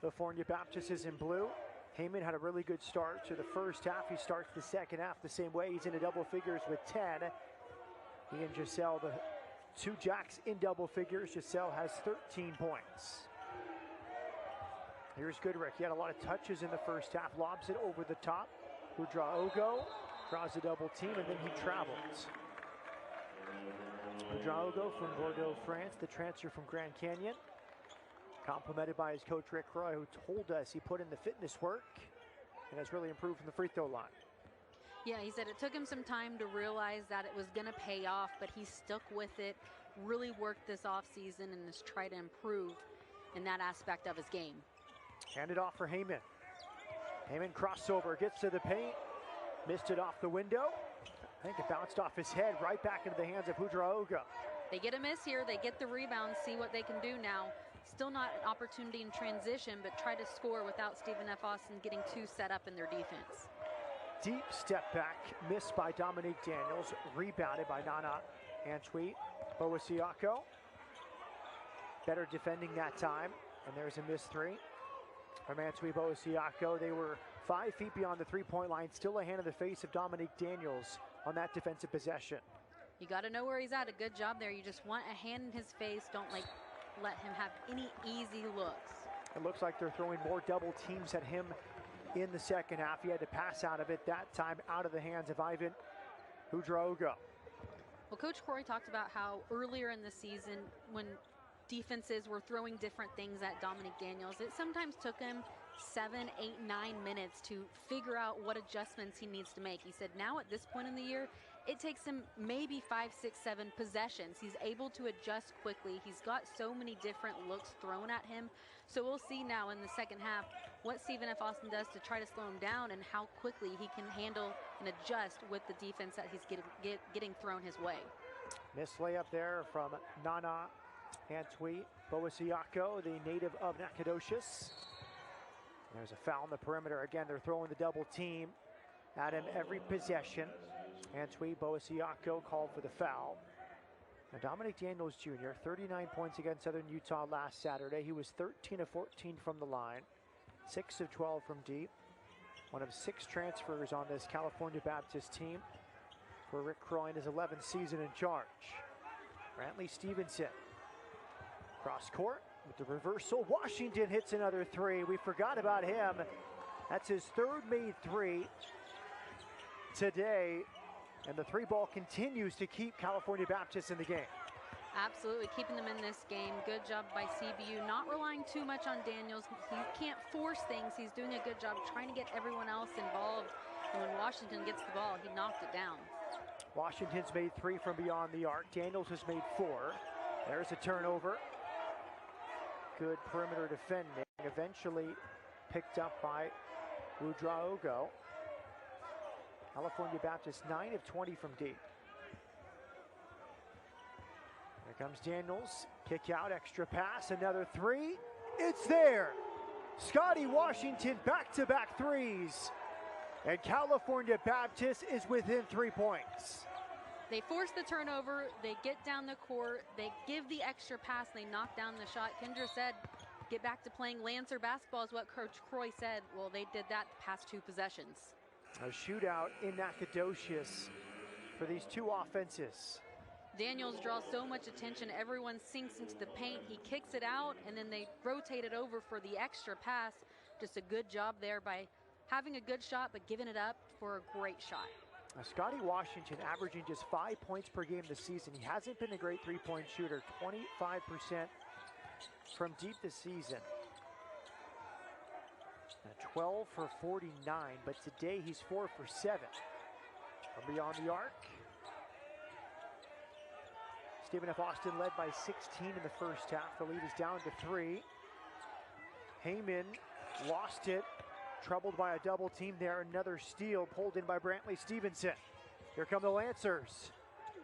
California Baptist is in blue. Heyman had a really good start to the first half. He starts the second half the same way. He's into double figures with 10. He and Giselle, the two Jacks in double figures. Giselle has 13 points. Here's Goodrick. He had a lot of touches in the first half. Lobs it over the top. Kountouriotou draws a double team, and then he travels. Kountouriotou from Bordeaux, France, the transfer from Grand Canyon. Complimented by his coach, Rick Roy, who told us he put in the fitness work and has really improved from the free throw line. Yeah, he said it took him some time to realize that it was going to pay off, but he stuck with it, really worked this offseason, and has tried to improve in that aspect of his game. Handed off for Heyman. Heyman crossover, gets to the paint, missed it off the window. I think it bounced off his head, right back into the hands of Kountouriotou. They get a miss here, they get the rebound, see what they can do now. Still not an opportunity in transition, but try to score without Stephen F. Austin getting too set up in their defense. Deep step back, missed by Dominique Daniels, rebounded by Nana Antwi Boasiako. Better defending that time, and there's a missed three from Antwi Boasiako. They were 5 feet beyond the three-point line, still a hand in the face of Dominique Daniels on that defensive possession. You got to know where he's at. A good job there. You just want a hand in his face. Don't let him have any easy looks. It looks like they're throwing more double teams at him in the second half. He had to pass out of it that time, out of the hands of Ivan Kountouriotou. Well, Coach Corey talked about how earlier in the season, when defenses were throwing different things at Dominic Daniels, it sometimes took him 7, 8, 9 minutes to figure out what adjustments he needs to make. He said now at this point in the year, it takes him maybe 5, 6, 7 possessions. He's able to adjust quickly. He's got so many different looks thrown at him. So we'll see now in the second half what Stephen F. Austin does to try to slow him down and how quickly he can handle and adjust with the defense that he's getting thrown his way. Missed layup there from Nana Antwi Boasiako, the native of Nacogdoches. There's a foul on the perimeter. Again, they're throwing the double team at him every possession. Antwi Boasiako called for the foul. Now, Dominic Daniels Jr., 39 points against Southern Utah last Saturday. He was 13 of 14 from the line, 6 of 12 from deep. One of 6 transfers on this California Baptist team for Rick Croy in his 11th season in charge. Brantley Stevenson, cross court with the reversal. Washington hits another 3. We forgot about him. That's his 3rd made 3 today. And the 3 ball continues to keep California Baptist in the game. Absolutely, keeping them in this game. Good job by CBU, not relying too much on Daniels. He can't force things. He's doing a good job trying to get everyone else involved. And when Washington gets the ball, he knocked it down. Washington's made 3 from beyond the arc. Daniels has made 4. There's a turnover. Good perimeter defending. Eventually picked up by Ouedraogo. California Baptist 9 of 20 from deep. Here comes Daniels. Kick out, extra pass, another 3. It's there. Scotty Washington back-to-back 3s. And California Baptist is within 3 points. They force the turnover, they get down the court, they give the extra pass, they knock down the shot. Kendra said, get back to playing Lancer basketball is what Coach Croy said. Well, they did that the past 2 possessions. A shootout in Nacogdoches for these 2 offenses. Daniels draws so much attention. Everyone sinks into the paint. He kicks it out, and then they rotate it over for the extra pass. Just a good job there by having a good shot, but giving it up for a great shot. Scotty Washington averaging just 5 points per game this season. He hasn't been a great 3-point shooter, 25% from deep this season. 12 for 49, but today he's 4 for 7. From beyond the arc. Stephen F. Austin led by 16 in the first half. The lead is down to 3. Heyman lost it. Troubled by a double team there. Another steal pulled in by Brantley Stevenson. Here come the Lancers.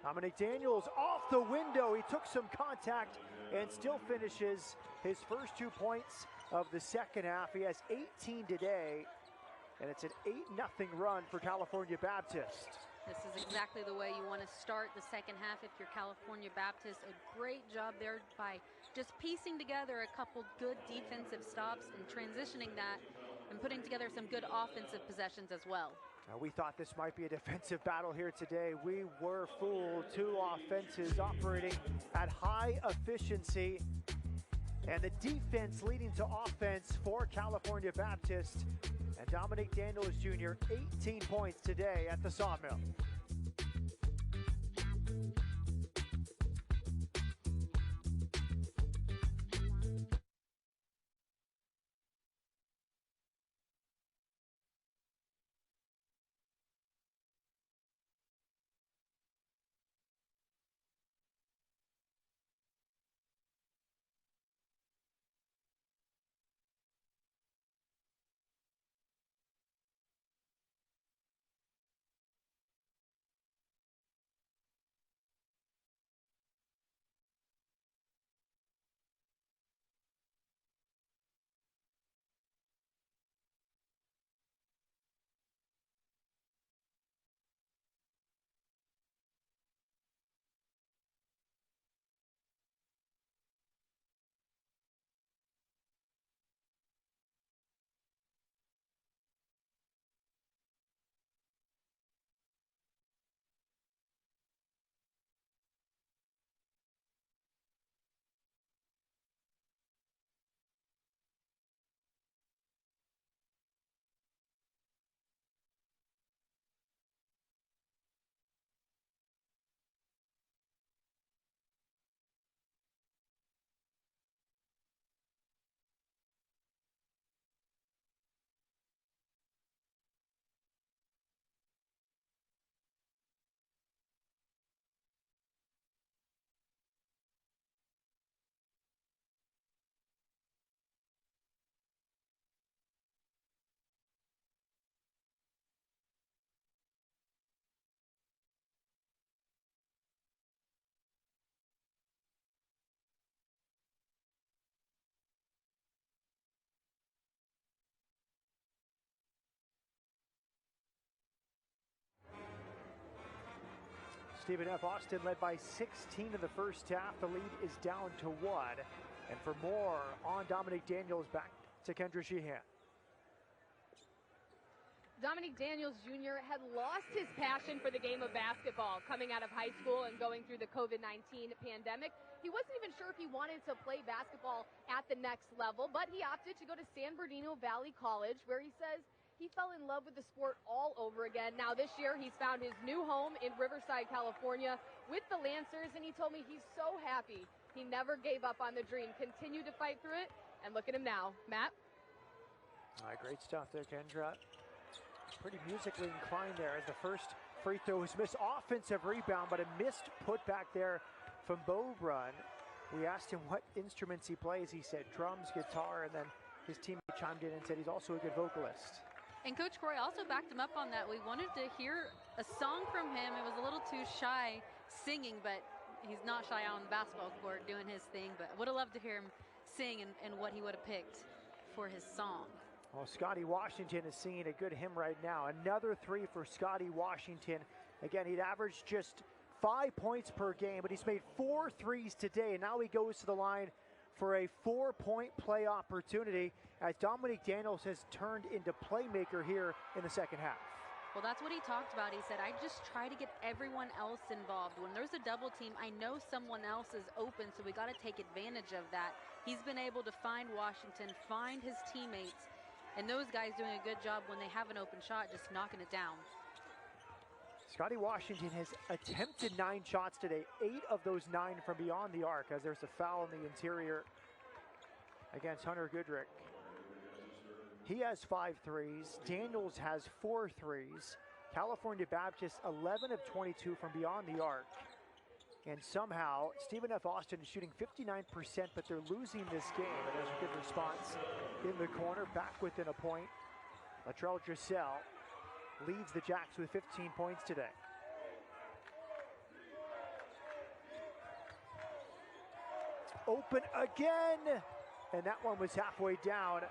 Dominic Daniels off the window. He took some contact and still finishes his first 2 points of the second half. He has 18 today, and it's an 8-0 run for California Baptist. This is exactly the way you want to start the second half if you're California Baptist. A great job there by just piecing together a couple good defensive stops and transitioning that and putting together some good offensive possessions as well. We thought this might be a defensive battle here today. We were fooled. 2 offenses operating at high efficiency. And the defense leading to offense for California Baptist. And Dominic Daniels Jr., 18 points today at the Sawmill. Stephen F. Austin led by 16 in the first half. The lead is down to 1. And for more on Dominic Daniels, back to Kendra Sheehan. Dominic Daniels Jr. had lost his passion for the game of basketball coming out of high school and going through the COVID-19 pandemic. He wasn't even sure if he wanted to play basketball at the next level, but he opted to go to San Bernardino Valley College, where he says he fell in love with the sport all over again. Now this year, he's found his new home in Riverside, California with the Lancers, and he told me he's so happy he never gave up on the dream, continued to fight through it, and look at him now. Matt? All right, great stuff there, Kendra. Pretty musically inclined there as the first free throw was missed. Offensive rebound, but a missed putback there from Beaubrun. We asked him what instruments he plays. He said drums, guitar, and then his teammate chimed in and said he's also a good vocalist. And Coach Croy also backed him up on that. We wanted to hear a song from him. It was a little too shy singing, but he's not shy out on the basketball court doing his thing. But would have loved to hear him sing and what he would have picked for his song. Well, Scotty Washington is singing a good hymn right now. Another three for Scotty Washington. Again, he'd averaged just 5 points per game, but he's made 4 threes today, and now he goes to the line for a 4-point play opportunity as Dominic Daniels has turned into playmaker here in the second half. Well, that's what he talked about. He said, I just try to get everyone else involved. When there's a double team, I know someone else is open, so we got to take advantage of that. He's been able to find Washington, find his teammates, and those guys doing a good job when they have an open shot, just knocking it down. Scotty Washington has attempted 9 shots today, 8 of those 9 from beyond the arc, as there's a foul in the interior against Hunter Goodrick. He has 5 threes. Daniels has 4 threes. California Baptist 11 of 22 from beyond the arc. And somehow, Stephen F. Austin is shooting 59%, but they're losing this game. And there's a good response in the corner, back within a point. Latrell Giselle leads the Jacks with 15 points today. Open again! And that one was halfway down.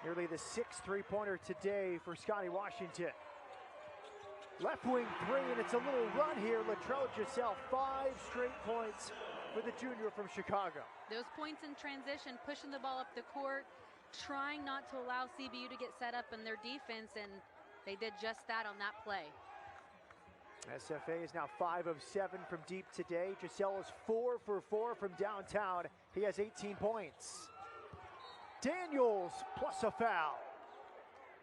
Nearly the 6th three-pointer today for Scotty Washington. Left wing 3, and it's a little run here. Latrell Giselle, 5 straight points for the junior from Chicago. Those points in transition, pushing the ball up the court, trying not to allow CBU to get set up in their defense, and they did just that on that play. SFA is now 5 of 7 from deep today. Giselle is 4 for 4 from downtown. He has 18 points. Daniels plus a foul.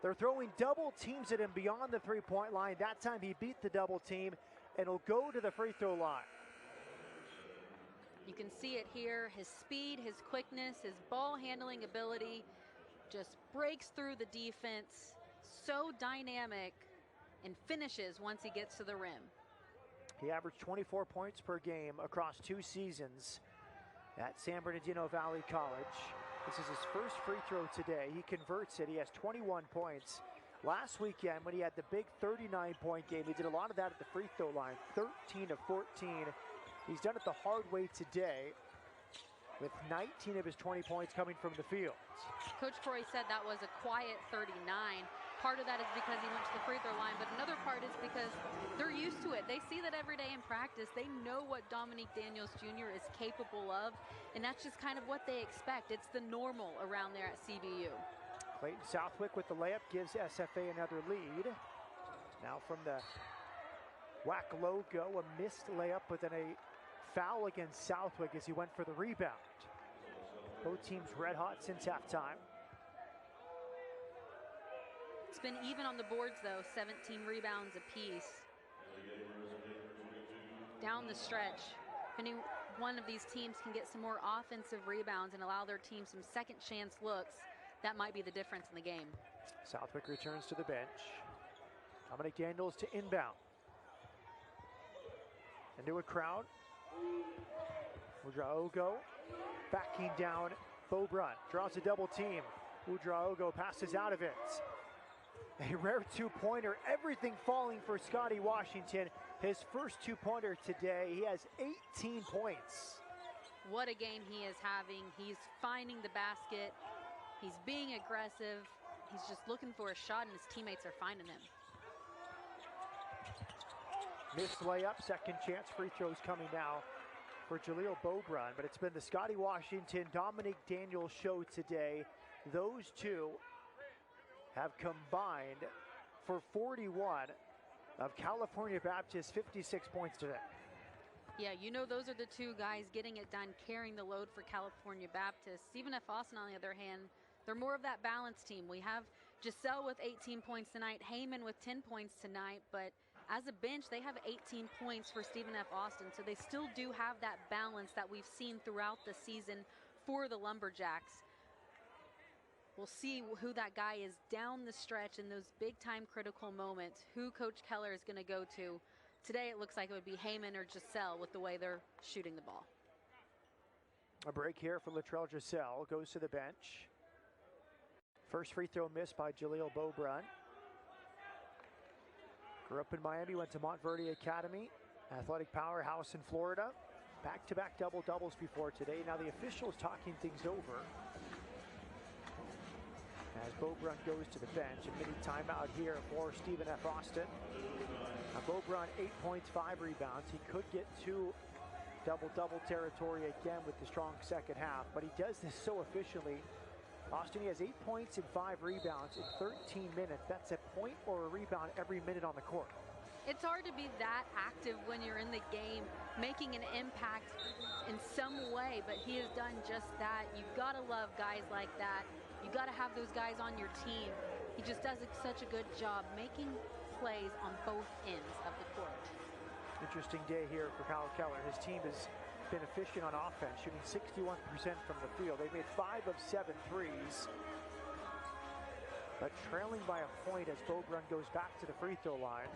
They're throwing double teams at him beyond the three-point line. That time he beat the double team, and he'll go to the free throw line. You can see it here, his speed, his quickness, his ball handling ability just breaks through the defense. So dynamic, and finishes once he gets to the rim. He averaged 24 points per game across 2 seasons at San Bernardino Valley College. This is his first free throw today. He converts it. He has 21 points. Last weekend, when he had the big 39-point game, he did a lot of that at the free throw line, 13 of 14. He's done it the hard way today, with 19 of his 20 points coming from the field. Coach Croy said that was a quiet 39. Part of that is because he went to the free throw line, but another part is because they're used to it. They see that every day in practice. They know what Dominic Daniels Jr. is capable of, and that's just kind of what they expect. It's the normal around there at CBU. Clayton Southwick with the layup gives SFA another lead. Now from the WAC logo, a missed layup, but then a foul against Southwick as he went for the rebound. Both teams red hot since halftime. It's been even on the boards though, 17 rebounds apiece. Down the stretch, if any one of these teams can get some more offensive rebounds and allow their team some second chance looks, that might be the difference in the game. Southwick returns to the bench. Dominic Daniels to inbound. Into a crowd. Kountouriotou backing down Beaubrun. Draws a double team. Kountouriotou passes out of it. A rare 2-pointer. Everything falling for Scotty Washington. His first 2-pointer today. He has 18 points. What a game he is having. He's finding the basket. He's being aggressive. He's just looking for a shot, and his teammates are finding him. Missed layup, second chance free throws coming now for Jaleel Beaubrun, but it's been the Scotty Washington, Dominic Daniels show today. Those two have combined for 41 of California Baptist's 56 points today. Yeah, you know those are the two guys getting it done, carrying the load for California Baptist. Stephen F. Austin, on the other hand, they're more of that balanced team. We have Giselle with 18 points tonight, Heyman with 10 points tonight, but as a bench, they have 18 points for Stephen F. Austin, so they still do have that balance that we've seen throughout the season for the Lumberjacks. We'll see who that guy is down the stretch in those big-time critical moments, who Coach Keller is going to go to. Today, it looks like it would be Heyman or Giselle with the way they're shooting the ball. A break here for Latrell Giselle, goes to the bench. First free throw missed by Jaleel Beaubrun. Grew up in Miami, went to Montverde Academy, athletic powerhouse in Florida. Back-to-back double-doubles before today. Now the officials talking things over as Beaubrun goes to the bench. A mini timeout here for Stephen F. Austin. Now Beaubrun, 8 points, 5 rebounds. He could get to double-double territory again with the strong second half, but he does this so efficiently. Austin, he has 8 points and 5 rebounds in 13 minutes. That's a point or a rebound every minute on the court. It's hard to be that active when you're in the game, making an impact in some way, but he has done just that. You've got to love guys like that. You've got to have those guys on your team. He just does such a good job making plays on both ends of the court. Interesting day here for Kyle Keller. His team has been efficient on offense, shooting 61% from the field. They've made 5 of 7 threes, but trailing by a point as Beaubrun goes back to the free throw line.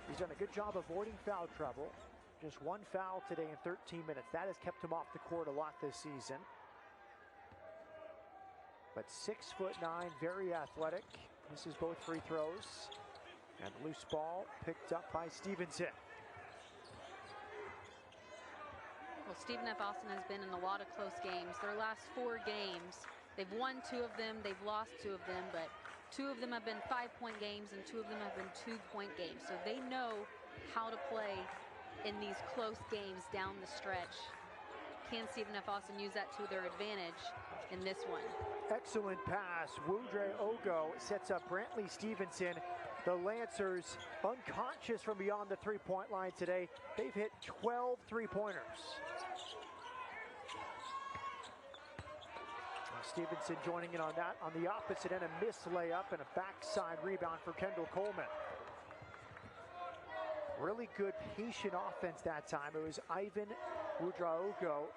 He's done a good job avoiding foul trouble. Just 1 foul today in 13 minutes. That has kept him off the court a lot this season. But 6'9", very athletic. Misses both free throws. And loose ball picked up by Stevenson. Well, Stephen F. Austin has been in a lot of close games. Their last 4 games, they've won 2 of them, they've lost 2 of them, but 2 of them have been 5-point games and 2 of them have been 2-point games. So they know how to play in these close games down the stretch. Can Stephen F. Austin use that to their advantage in this one? Excellent pass. Wudre Ogo sets up Brantley Stevenson. The Lancers unconscious from beyond the three-point line today. They've hit 12 three-pointers. Stevenson joining in on that. On the opposite end, a missed layup and a backside rebound for Kendall Coleman. Really good patient offense that time. It was Ivan Wudraogo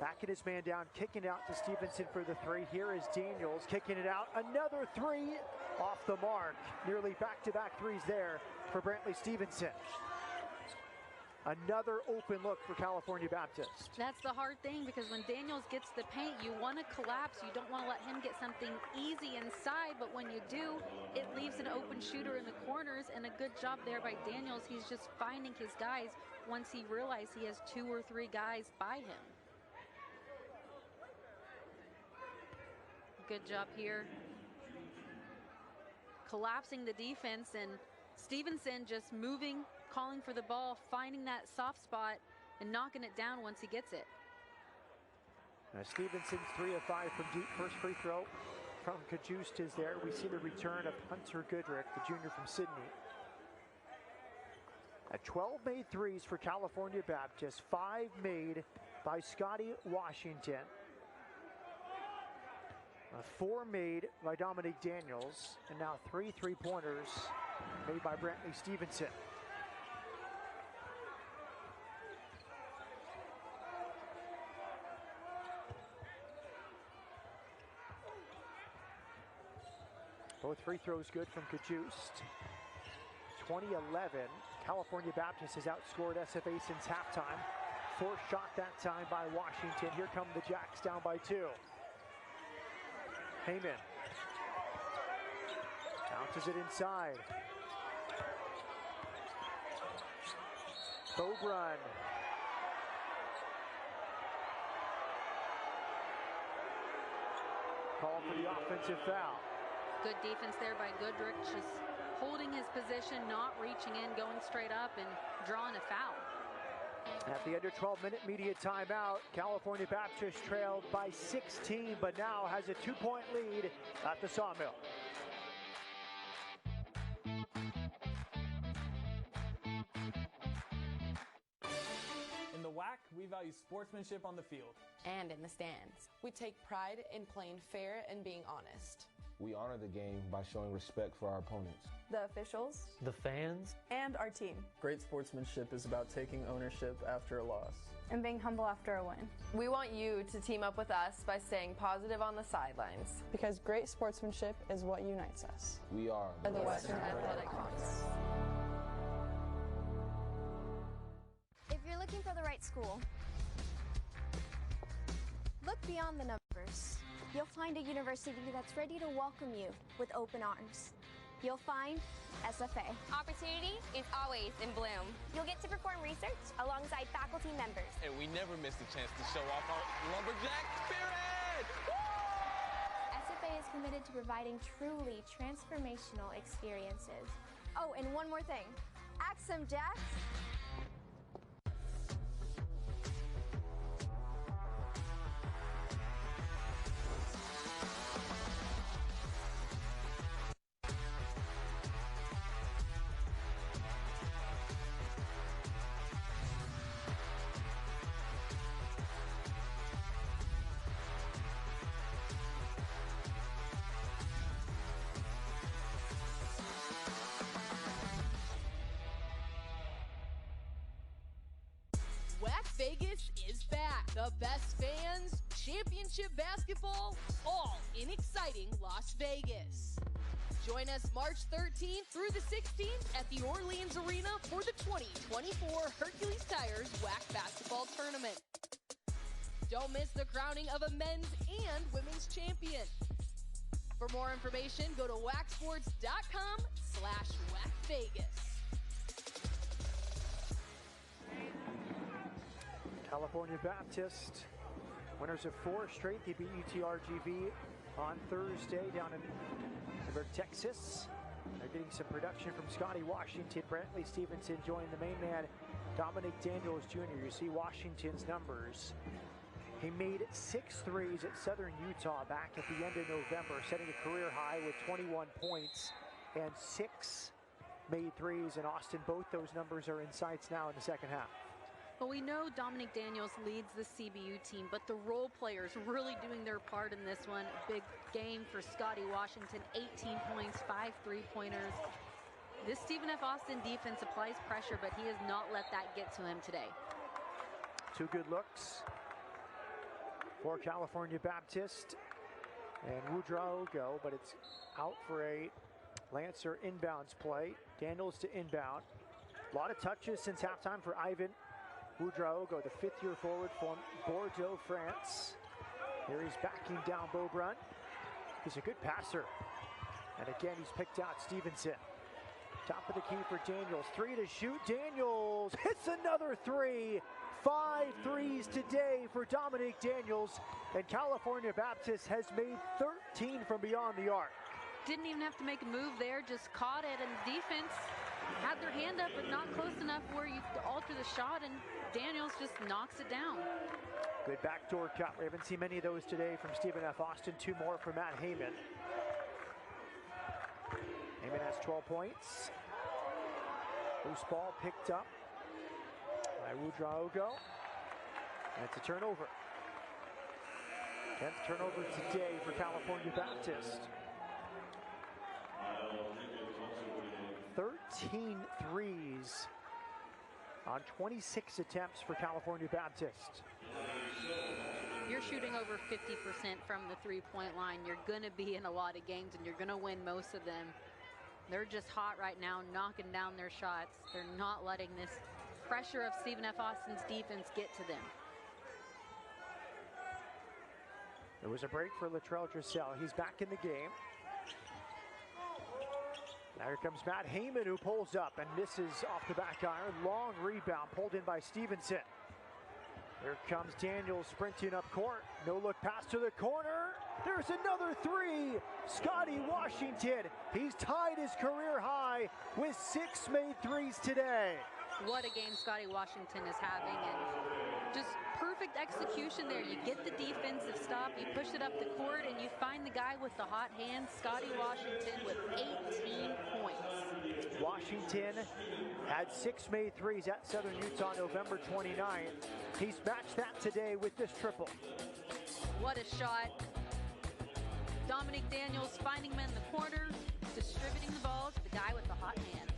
backing his man down, kicking it out to Stevenson for the 3. Here is Daniels kicking it out. Another 3 off the mark. Nearly back-to-back threes there for Brantley Stevenson. Another open look for California Baptist. That's the hard thing, because when Daniels gets the paint, you want to collapse. You don't want to let him get something easy inside, but when you do, it leaves an open shooter in the corners, and a good job there by Daniels. He's just finding his guys once he realized he has 2 or 3 guys by him. Good job here. Collapsing the defense, and Stevenson just moving, calling for the ball, finding that soft spot, and knocking it down once he gets it. Now Stevenson's 3 of 5 from deep. First free throw from Cajuste is there. We see the return of Hunter Goodrick, the junior from Sydney. 12 made threes for California Baptist, 5 made by Scotty Washington. 4 made by Dominic Daniels, and now 3 three-pointers made by Brantley Stevenson. Both free throws good from Cajuste. 2011, California Baptist has outscored SFA since halftime. 4th shot that time by Washington. Here come the Jacks down by 2. Heyman bounces it inside. Beaubrun. Call for the offensive foul. Good defense there by Goodrich, just holding his position, not reaching in, going straight up and drawing a foul. At the under 12-minute media timeout, California Baptist trailed by 16, but now has a 2-point lead at the Sawmill. In the WAC, we value sportsmanship on the field. And in the stands. We take pride in playing fair and being honest. We honor the game by showing respect for our opponents. The officials, the fans, and our team. Great sportsmanship is about taking ownership after a loss. And being humble after a win. We want you to team up with us by staying positive on the sidelines. Because great sportsmanship is what unites us. We are the Western Athletic Conference. If you're looking for the right school, look beyond the numbers. You'll find a university that's ready to welcome you with open arms. You'll find SFA. Opportunity is always in bloom. You'll get to perform research alongside faculty members. And we never miss a chance to show off our lumberjack spirit! SFA is committed to providing truly transformational experiences. Oh, and one more thing. Axum Jacks. Vegas is back. The best fans, championship basketball, all in exciting Las Vegas. Join us March 13th through the 16th at the Orleans Arena for the 2024 Hercules Tires WAC Basketball Tournament. Don't miss the crowning of a men's and women's champion. For more information, go to wacsports.com/WACVegas. California Baptist, winners of 4 straight. They beat UTRGV on Thursday down in Texas. They're getting some production from Scotty Washington. Brantley Stevenson joined the main man, Dominic Daniels Jr. You see Washington's numbers. He made 6 threes at Southern Utah back at the end of November, setting a career high with 21 points and 6 made threes in Austin. Both those numbers are in sights now in the second half. Well, we know Dominic Daniels leads the CBU team, but the role players really doing their part in this one. Big game for Scotty Washington, 18 points, 5 3-pointers. This Stephen F. Austin defense applies pressure, but he has not let that get to him today. 2 good looks for California Baptist and Kountouriotou, but it's out for a Lancer inbounds play. Daniels to inbound. A lot of touches since halftime for Ivan Kountouriotou, the 5th-year forward from Bordeaux, France. Here he's backing down Beaubrun. He's a good passer. And again, he's picked out Stevenson. Top of the key for Daniels. 3 to shoot. Daniels hits another 3. 5 threes today for Dominic Daniels. And California Baptist has made 13 from beyond the arc. Didn't even have to make a move there, just caught it, and the defense had their hand up, but not close enough where you alter the shot, and Daniels just knocks it down. Good backdoor cut. We haven't seen many of those today from Stephen F. Austin. 2 more for Matt Heyman. Heyman has 12 points. Loose ball picked up by Kountouriotou. And it's a turnover. 10th turnover today for California Baptist. 13 threes on 26 attempts for California Baptist. You're shooting over 50% from the 3-point line. You're going to be in a lot of games, and you're going to win most of them. They're just hot right now, knocking down their shots. They're not letting this pressure of Stephen F. Austin's defense get to them. There was a break for Latrell Dressel. He's back in the game. Now here comes Matt Heyman, who pulls up and misses off the back iron. Long rebound pulled in by Stevenson. Here comes Daniels sprinting up court. No look pass to the corner. There's another three. Scotty Washington, he's tied his career high with 6 made threes today. What a game Scotty Washington is having, and just perfect execution there. You get the defensive stop, you push it up the court, and you find the guy with the hot hand, Scotty Washington, with 18 points. Washington had 6 made threes at Southern Utah November 29th. He's matched that today with this triple. What a shot. Dominic Daniels finding him in the corner, distributing the ball to the guy with the hot hand.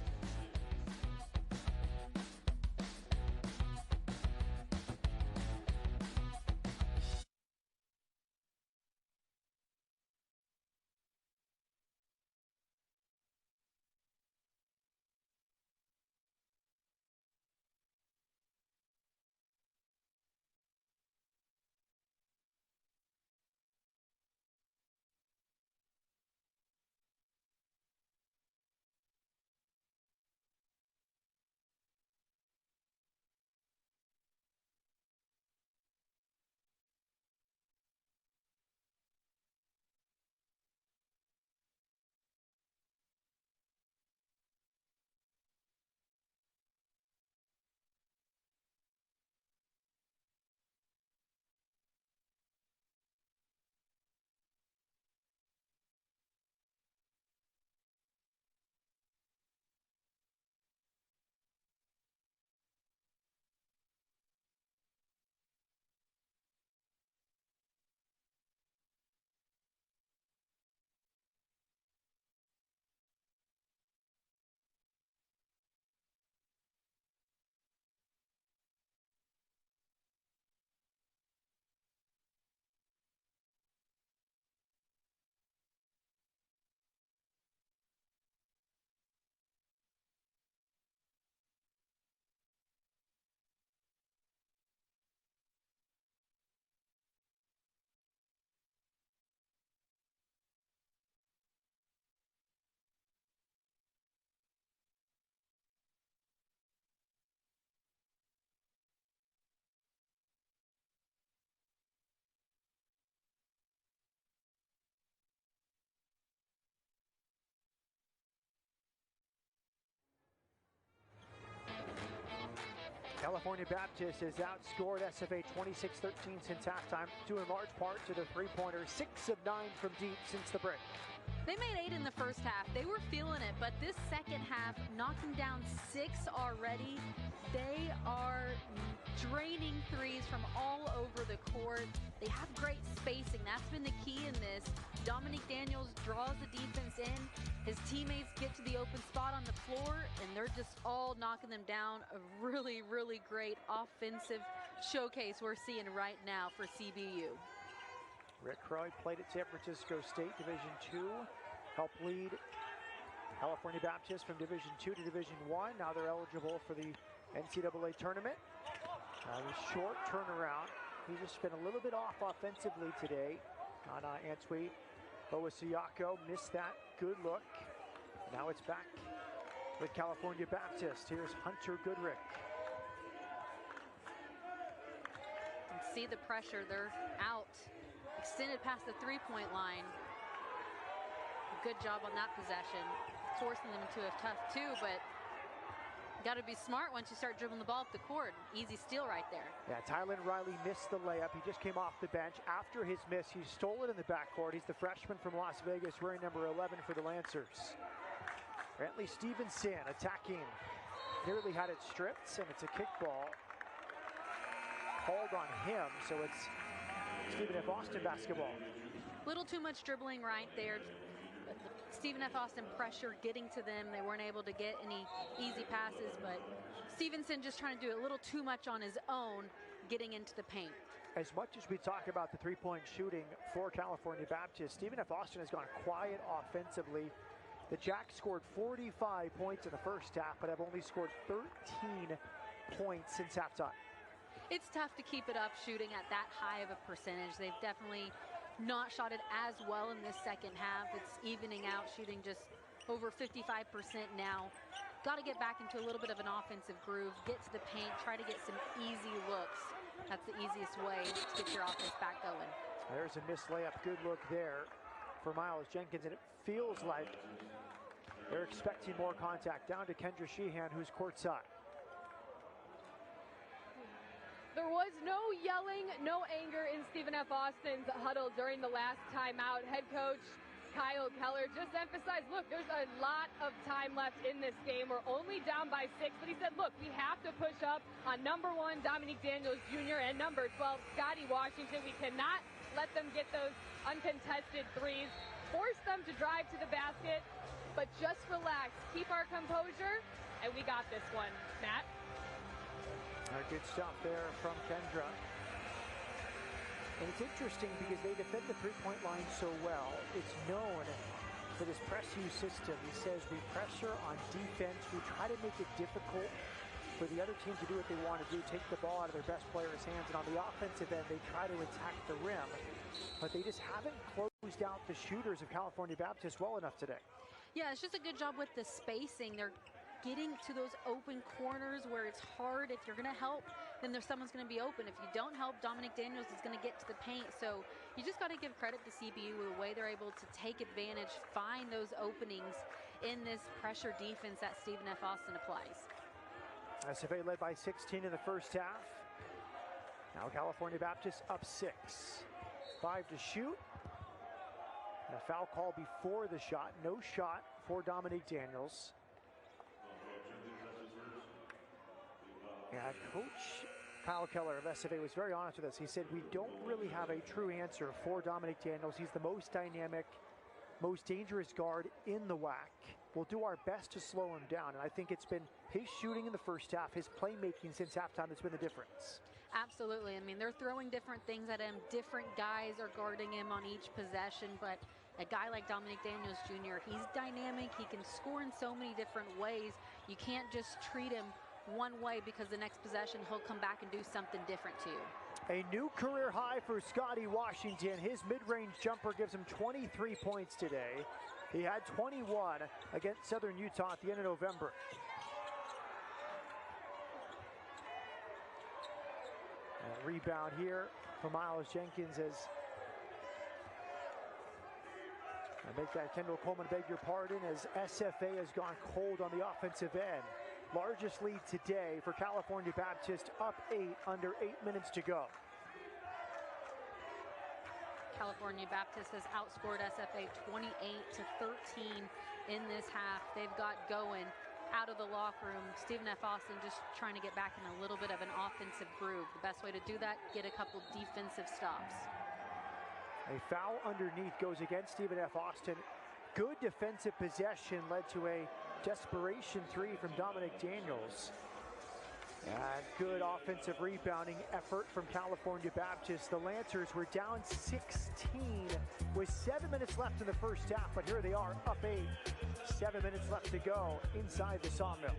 California Baptist has outscored SFA 26-13 since halftime, due in large part to the three-pointer, 6 of 9 from deep since the break. They made 8 in the first half. They were feeling it, but this second half, knocking down 6 already. They are draining threes from all over the court. They have great spacing. That's been the key in this. Dominic Daniels draws the defense in. His teammates get to the open spot on the floor, and they're just all knocking them down. A really, really great offensive showcase we're seeing right now for CBU. Rick Croy played at San Francisco State, Division II, helped lead California Baptist from Division II to Division I. Now they're eligible for the NCAA tournament. A short turnaround. He's just been a little bit off offensively today on Antwi. Owasiako missed that good look. Now it's back with California Baptist. Here's Hunter Goodrick. And see the pressure. They're out. Extended past the three-point line. Good job on that possession. Forcing them into a tough two, but got to be smart once you start dribbling the ball up the court. Easy steal right there. Yeah, Tylen Riley missed the layup. He just came off the bench. After his miss, he stole it in the backcourt. He's the freshman from Las Vegas, wearing number 11 for the Lancers. Brantley Stevenson attacking. Nearly had it stripped, and it's a kickball called on him, so it's Stephen F. Austin basketball. Little too much dribbling right there. Stephen F. Austin pressure getting to them. They weren't able to get any easy passes, but Stevenson just trying to do a little too much on his own, getting into the paint. As much as we talk about the three-point shooting for California Baptist, Stephen F. Austin has gone quiet offensively. The Jacks scored 45 points in the first half, but have only scored 13 points since halftime. It's tough to keep it up shooting at that high of a percentage. They've definitely not shot it as well in this second half. It's evening out, shooting just over 55% now. Got to get back into a little bit of an offensive groove, get to the paint, try to get some easy looks. That's the easiest way to get your offense back going. There's a missed layup. Good look there for Miles Jenkins, and it feels like they're expecting more contact. Down to Kendra Sheehan, who's courtside. There was no yelling, no anger in Stephen F. Austin's huddle during the last timeout. Head coach Kyle Keller just emphasized, look, there's a lot of time left in this game. We're only down by 6, but he said, look, we have to push up on number 1, Dominique Daniels Jr., and number 12, Scotty Washington. We cannot let them get those uncontested threes, force them to drive to the basket, but just relax, keep our composure, and we got this one. Matt? Good stuff there from Kendra. And it's interesting because they defend the three-point line so well. It's known for this press you system. He says we pressure on defense. We try to make it difficult for the other team to do what they want to do, take the ball out of their best player's hands. And on the offensive end, they try to attack the rim. But they just haven't closed out the shooters of California Baptist well enough today. Yeah, it's just a good job with the spacing. They're getting to those open corners where it's hard. If you're going to help, then someone's going to be open. If you don't help, Dominique Daniels is going to get to the paint. So you just got to give credit to CBU with the way they're able to take advantage, find those openings in this pressure defense that Stephen F. Austin applies. SFA led by 16 in the first half. Now California Baptist up 6. 5 to shoot. And a foul call before the shot. No shot for Dominique Daniels. And Coach Kyle Keller of SFA was very honest with us. He said, we don't really have a true answer for Dominique Daniels. He's the most dynamic, most dangerous guard in the WAC. We'll do our best to slow him down. And I think it's been his shooting in the first half, his playmaking since halftime that's been the difference. Absolutely. I mean, they're throwing different things at him. Different guys are guarding him on each possession. But a guy like Dominique Daniels Jr., he's dynamic. He can score in so many different ways. You can't just treat him one way because the next possession he'll come back and do something different to you. A new career high for Scotty Washington. His mid-range jumper gives him 23 points today. He had 21 against Southern Utah at the end of November. And a rebound here for Miles Jenkins as I make that Kendall Coleman beg your pardon as SFA has gone cold on the offensive end. Largest lead today for California Baptist, up 8 under 8 minutes to go. California Baptist has outscored SFA 28-13 in this half. They've got going out of the locker room. Stephen F. Austin just trying to get back in a little bit of an offensive groove. The best way to do that, get a couple defensive stops. A foul underneath goes against Stephen F. Austin. Good defensive possession led to a desperation three from Dominique Daniels. And good offensive rebounding effort from California Baptist. The Lancers were down 16 with 7 minutes left in the first half, but here they are up 8. 7 minutes left to go inside the Sawmill.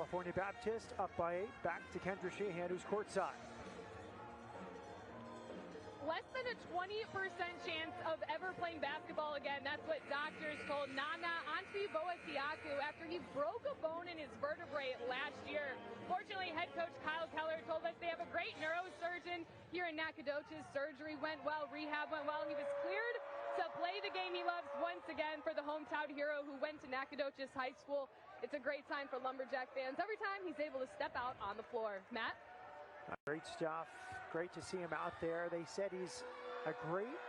California Baptist up by 8. Back to Kendra Sheehan, who's courtside. Less than a 20% chance of ever playing basketball again. That's what doctors told Nana Antiboasiaku after he broke a bone in his vertebrae last year. Fortunately, head coach Kyle Keller told us they have a great neurosurgeon here in Nacogdoches. Surgery went well, rehab went well. He was cleared to play the game he loves once again for the hometown hero who went to Nacogdoches High School. It's a great sign for Lumberjack fans every time he's able to step out on the floor. Matt? Great stuff. Great to see him out there. They said he's a great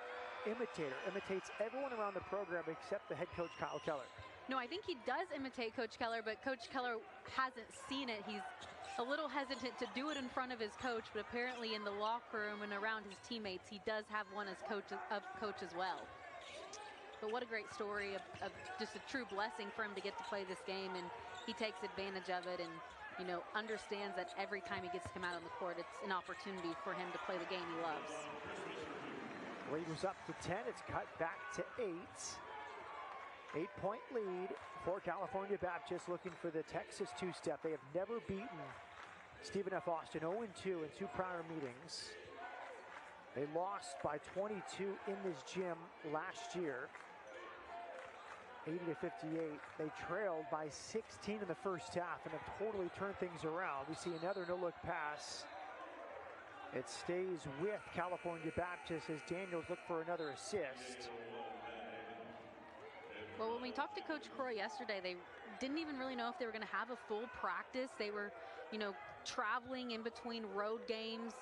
imitator, imitates everyone around the program except the head coach Kyle Keller. No, I think he does imitate Coach Keller, but Coach Keller hasn't seen it. He's a little hesitant to do it in front of his coach, but apparently in the locker room and around his teammates, he does have one as coach as well. But what a great story of just a true blessing for him to get to play this game, and he takes advantage of it and, you know, understands that every time he gets to come out on the court, it's an opportunity for him to play the game he loves. Lead was up to 10. It's cut back to 8. 8-point lead for California Baptist, looking for the Texas two-step. They have never beaten Stephen F. Austin, 0-2 in 2 prior meetings. They lost by 22 in this gym last year, 80-58. They trailed by 16 in the first half and have totally turned things around. We see another no-look pass. It stays with California Baptist as Daniels look for another assist. Well, when we talked to Coach Croy yesterday, they didn't even really know if they were going to have a full practice. They were, you know, traveling in between road games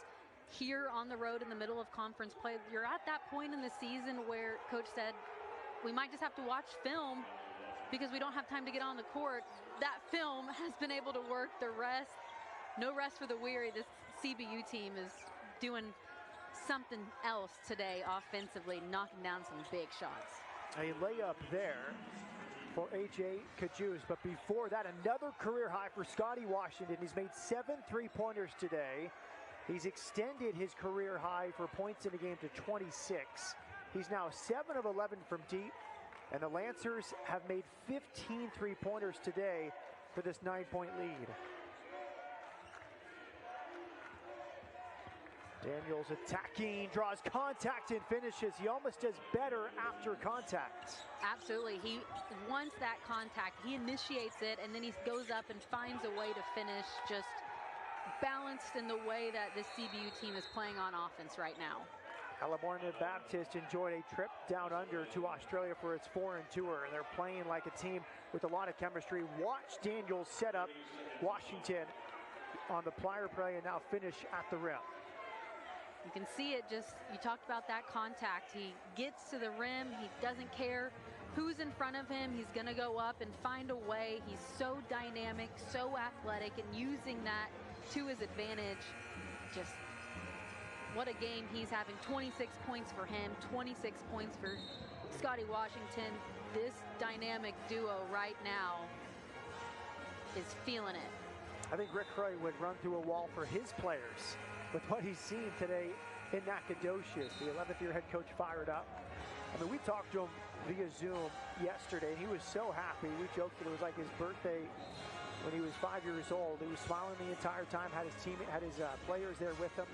here on the road in the middle of conference play. You're at that point in the season where Coach said, we might just have to watch film because we don't have time to get on the court. That film has been able to work the rest. No rest for the weary. This CBU team is doing something else today offensively, knocking down some big shots. A layup there for A.J. Cajuste, but before that, another career high for Scotty Washington. He's made 7 3-pointers today. He's extended his career high for points in a game to 26. He's now 7 of 11 from deep, and the Lancers have made 15 3-pointers today for this 9-point lead. Daniels attacking, draws contact and finishes. He almost does better after contact. Absolutely. He wants that contact. He initiates it, and then he goes up and finds a way to finish, just balanced in the way that this CBU team is playing on offense right now. California Baptist enjoyed a trip down under to Australia for its foreign tour, and they're playing like a team with a lot of chemistry. Watch Daniels set up Washington on the plier play and now finish at the rim. You can see it just, you talked about that contact. He gets to the rim. He doesn't care who's in front of him. He's going to go up and find a way. He's so dynamic, so athletic, and using that to his advantage. Just what a game he's having. 26 points for him, 26 points for Scotty Washington. This dynamic duo right now is feeling it. I think Rick Croy would run through a wall for his players with what he's seen today in Nacogdoches. The 11th year head coach fired up. I mean, we talked to him via Zoom yesterday, and he was so happy. We joked that it was like his birthday when he was 5 years old. He was smiling the entire time, had his players there with him.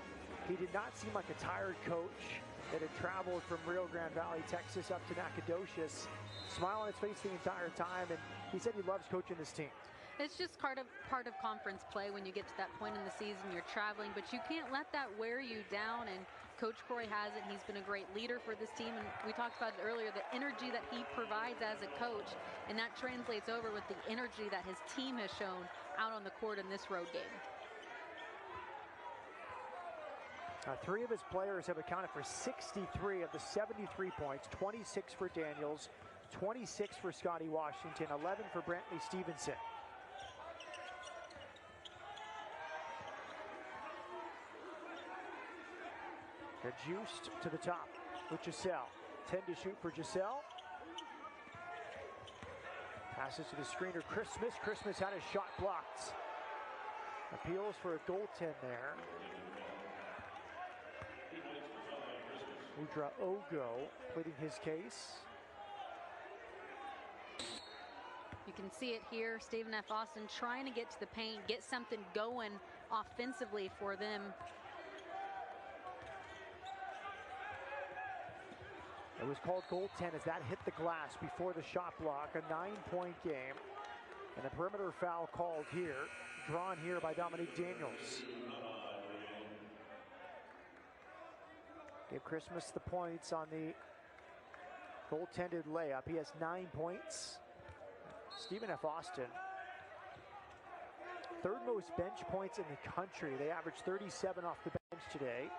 He did not seem like a tired coach that had traveled from Rio Grande Valley, Texas up to Nacogdoches. Smile on his face the entire time, and he said he loves coaching this team. It's just part of conference play when you get to that point in the season. You're traveling, but you can't let that wear you down, and Coach Croy has it. He's been a great leader for this team, and we talked about it earlier, the energy that he provides as a coach, and that translates over with the energy that his team has shown out on the court in this road game. 3 of his players have accounted for 63 of the 73 points, 26 for Daniels, 26 for Scotty Washington, 11 for Brantley Stevenson. Cajuste to the top with Giselle. 10 to shoot for Giselle. Passes to the screener, Christmas. Christmas had his shot blocked. Appeals for a goaltend there. Udra Ogo pleading his case. You can see it here. Stephen F. Austin trying to get to the paint, get something going offensively for them. It was called goaltend as that hit the glass before the shot block. A 9-point game. And a perimeter foul called here, drawn here by Dominique Daniels. Give Christmas the points on the goaltended layup. He has 9 points. Stephen F. Austin, third most bench points in the country. They averaged 37 off the bench today,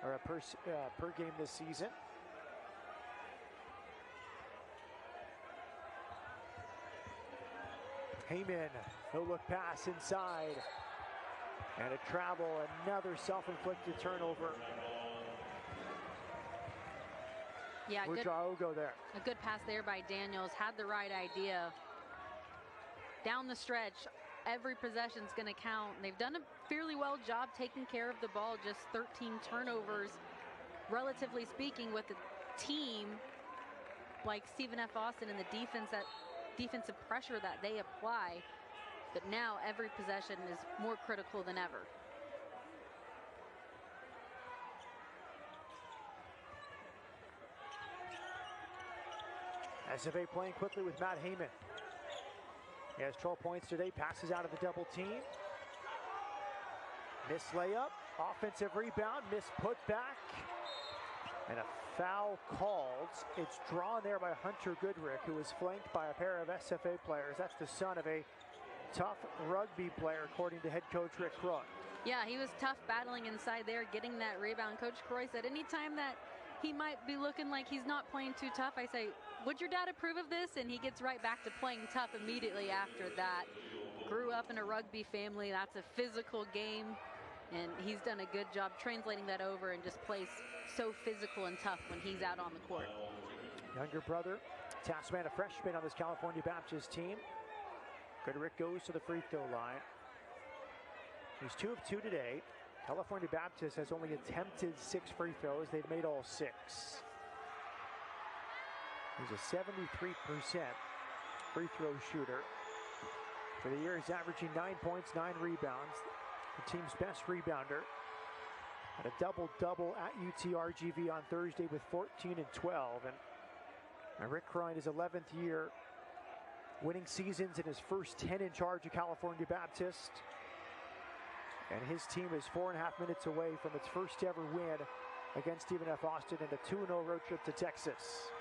or per game this season. Heyman, no look pass inside. And a travel, another self-inflicted turnover. Yeah, Kountouriotou there. A good pass there by Daniels. Had the right idea. Down the stretch, every possession's going to count. They've done a fairly well job taking care of the ball. Just 13 turnovers, relatively speaking, with a team like Stephen F. Austin and the defensive pressure that they apply. But now every possession is more critical than ever. SFA playing quickly with Matt Heyman. He has 12 points today, passes out of the double team. Missed layup, offensive rebound, missed putback. And a foul called. It's drawn there by Hunter Goodrick, who was flanked by a pair of SFA players. That's the son of a tough rugby player, according to head coach Rick Croy. Yeah, he was tough battling inside there, getting that rebound. Coach Croy said anytime that he might be looking like he's not playing too tough, I say, would your dad approve of this? And he gets right back to playing tough immediately after that. Grew up in a rugby family. That's a physical game. And he's done a good job translating that over and just plays so physical and tough when he's out on the court. Younger brother, Tasman, a freshman on this California Baptist team. Goodrick goes to the free throw line. He's 2 of 2 today. California Baptist has only attempted 6 free throws. They've made all 6. He's a 73% free throw shooter. For the year, he's averaging 9 points, 9 rebounds. The team's best rebounder. Had a double-double at UTRGV on Thursday with 14 and 12. And Rick Croy in his 11th year, winning seasons in his first 10 in charge of California Baptist. And his team is 4.5 minutes away from its first ever win against Stephen F. Austin in a 2-0 road trip to Texas.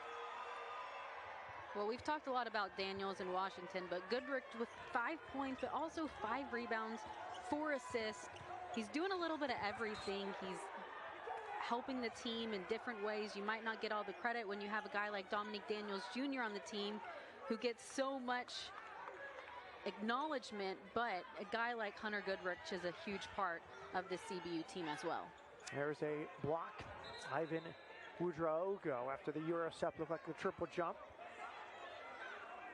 Well, we've talked a lot about Daniels in Washington, but Goodrick with 5 points, but also 5 rebounds, 4 assists. He's doing a little bit of everything. He's helping the team in different ways. You might not get all the credit when you have a guy like Dominique Daniels Jr. on the team who gets so much acknowledgement, but a guy like Hunter Goodrich is a huge part of the CBU team as well. There's a block. Ivan Kountouriotou after the Euro step looked like the triple jump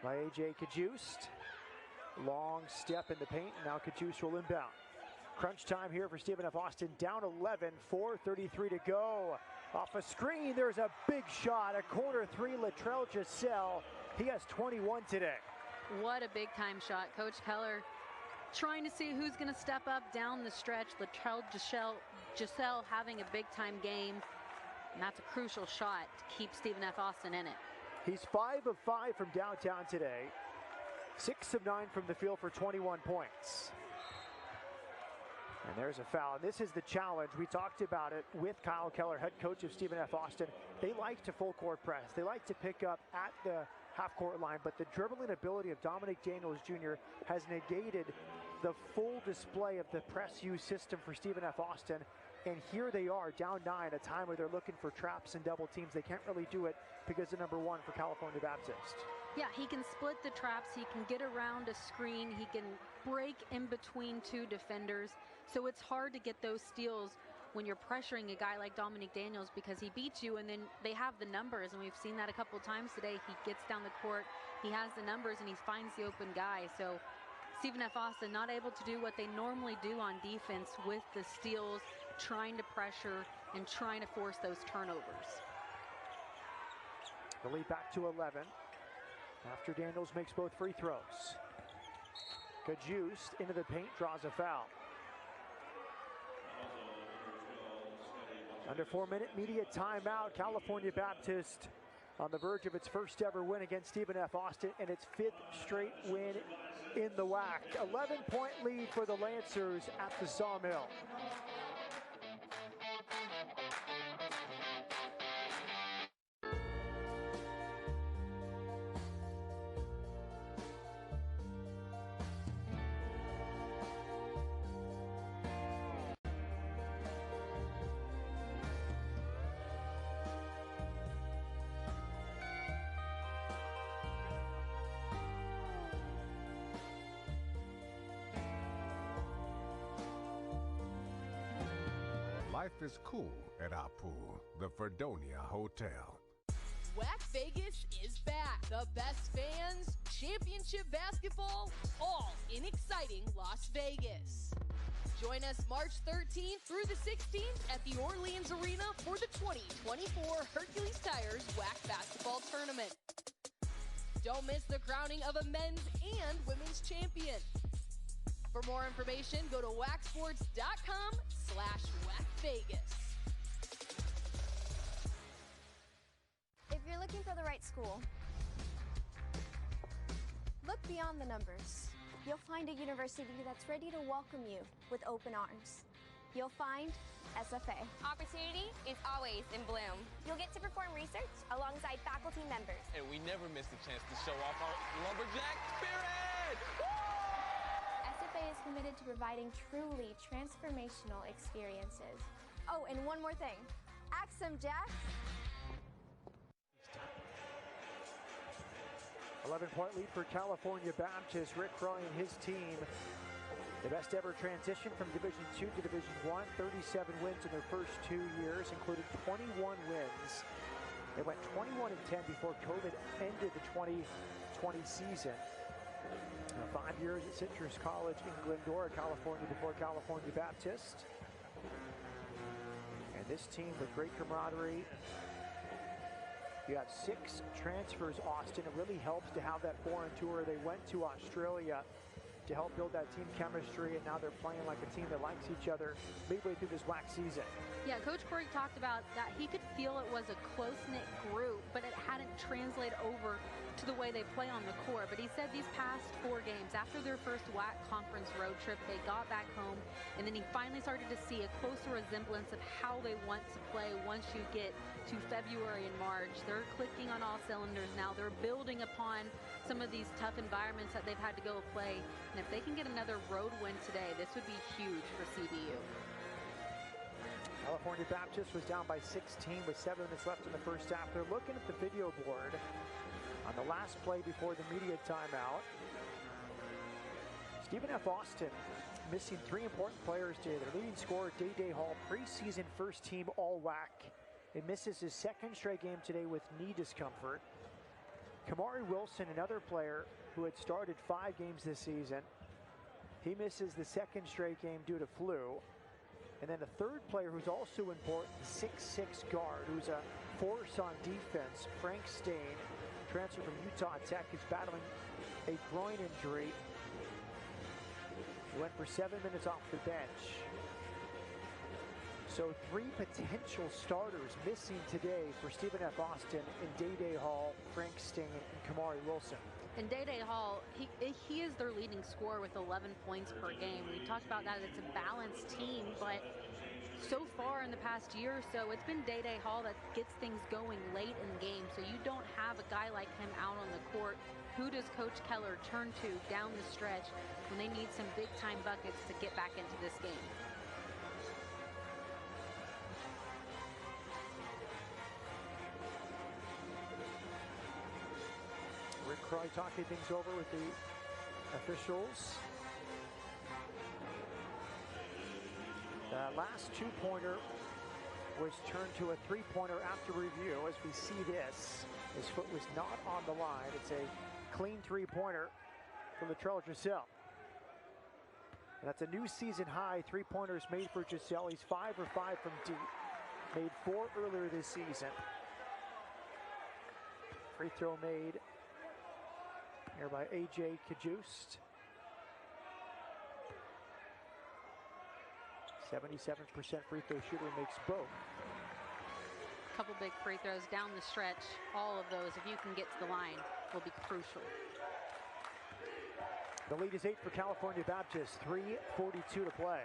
by AJ Cajuste. Long step in the paint. Now Cajuste will inbound. Crunch time here for Stephen F. Austin. Down 11, 4:33 to go. Off a screen, there's a big shot. A corner 3, Latrell Giselle. He has 21 today. What a big time shot. Coach Keller trying to see who's going to step up down the stretch. Latrell Giselle having a big time game. And that's a crucial shot to keep Stephen F. Austin in it. He's 5 of 5 from downtown today. 6 of 9 from the field for 21 points. And there's a foul. This is the challenge. We talked about it with Kyle Keller, head coach of Stephen F. Austin. They like to full court press. They like to pick up at the half-court line, but the dribbling ability of Dominique Daniels Jr. has negated the full display of the press use system for Stephen F. Austin. And here they are, down 9, a time where they're looking for traps and double teams. They can't really do it because of number 1 for California Baptist. Yeah, he can split the traps. He can get around a screen. He can break in between 2 defenders. So it's hard to get those steals when you're pressuring a guy like Dominique Daniels because he beats you and then they have the numbers. And we've seen that a couple times today. He gets down the court, he has the numbers, and he finds the open guy. So Stephen F. Austin not able to do what they normally do on defense with the steals, trying to pressure and trying to force those turnovers. The lead back to 11. after Daniels makes both free throws. Cajuste into the paint, draws a foul. Under 4-minute media timeout, California Baptist on the verge of its first ever win against Stephen F. Austin and its 5th straight win in the WAC. 11-point lead for the Lancers at the Sawmill. Life is cool at our pool, the Fredonia Hotel. WAC Vegas is back. The best fans, championship basketball, all in exciting Las Vegas. Join us March 13th through the 16th at the Orleans Arena for the 2024 Hercules Tires WAC Basketball Tournament. Don't miss the crowning of a men's and women's champion. For more information, go to wacsports.com/WACVegas. If you're looking for the right school, look beyond the numbers. You'll find a university that's ready to welcome you with open arms. You'll find SFA. Opportunity is always in bloom. You'll get to perform research alongside faculty members. And we never miss a chance to show off our lumberjack spirit! Woo! SFA is committed to providing truly transformational experiences. Oh, and one more thing. Axum Jack. 11-point lead for California Baptist. Rick Roy and his team. The best ever transition from Division II to Division I. 37 wins in their first 2 years, including 21 wins. They went 21-10 before COVID ended the 2020 season. 5 years at Citrus College in Glendora, California, before California Baptist. And this team with great camaraderie. You have 6 transfers, Austin. It really helps to have that foreign tour. They went to Australia to help build that team chemistry, and now they're playing like a team that likes each other midway through this WAC season. Yeah, Coach Corey talked about that he could feel it was a close-knit group, but it hadn't translated over to the way they play on the court. But he said these past 4 games, after their first WAC conference road trip, they got back home, and then he finally started to see a closer resemblance of how they want to play once you get to February and March. They're clicking on all cylinders now. They're building upon some of these tough environments that they've had to go play. And if they can get another road win today, this would be huge for CBU. California Baptist was down by 16 with 7 minutes left in the first half. They're looking at the video board on the last play before the media timeout. Stephen F. Austin missing 3 important players today. Their leading scorer, Day Hall, preseason first team All-WAC. It misses his 2nd straight game today with knee discomfort. Kamari Wilson, another player who had started 5 games this season. He misses the 2nd straight game due to flu. And then a 3rd player who's also important, 6'6" guard, who's a force on defense, Frank Stain, transfer from Utah Tech, is battling a groin injury. He went for 7 minutes off the bench. So 3 potential starters missing today for Stephen F. Austin in Day Hall, Frank Stain, and Kamari Wilson. And Day Hall, he is their leading scorer with 11 points per game. We talked about that. It's a balanced team, but so far in the past year or so, it's been Day Hall that gets things going late in the game. So you don't have a guy like him out on the court. Who does Coach Keller turn to down the stretch when they need some big-time buckets to get back into this game? Rick Croy talking things over with the officials. The last 2-pointer was turned to a 3-pointer after review. As we see this, his foot was not on the line. It's a clean 3-pointer from Latrell Giselle. And that's a new season high. 3-pointers made for Giselle. He's 5 for 5 from deep. Made 4 earlier this season. Free throw made here by A.J. Cajuste. 77% free throw shooter, makes both. Couple big free throws down the stretch. All of those, if you can get to the line, will be crucial. The lead is 8 for California Baptist, 3:42 to play.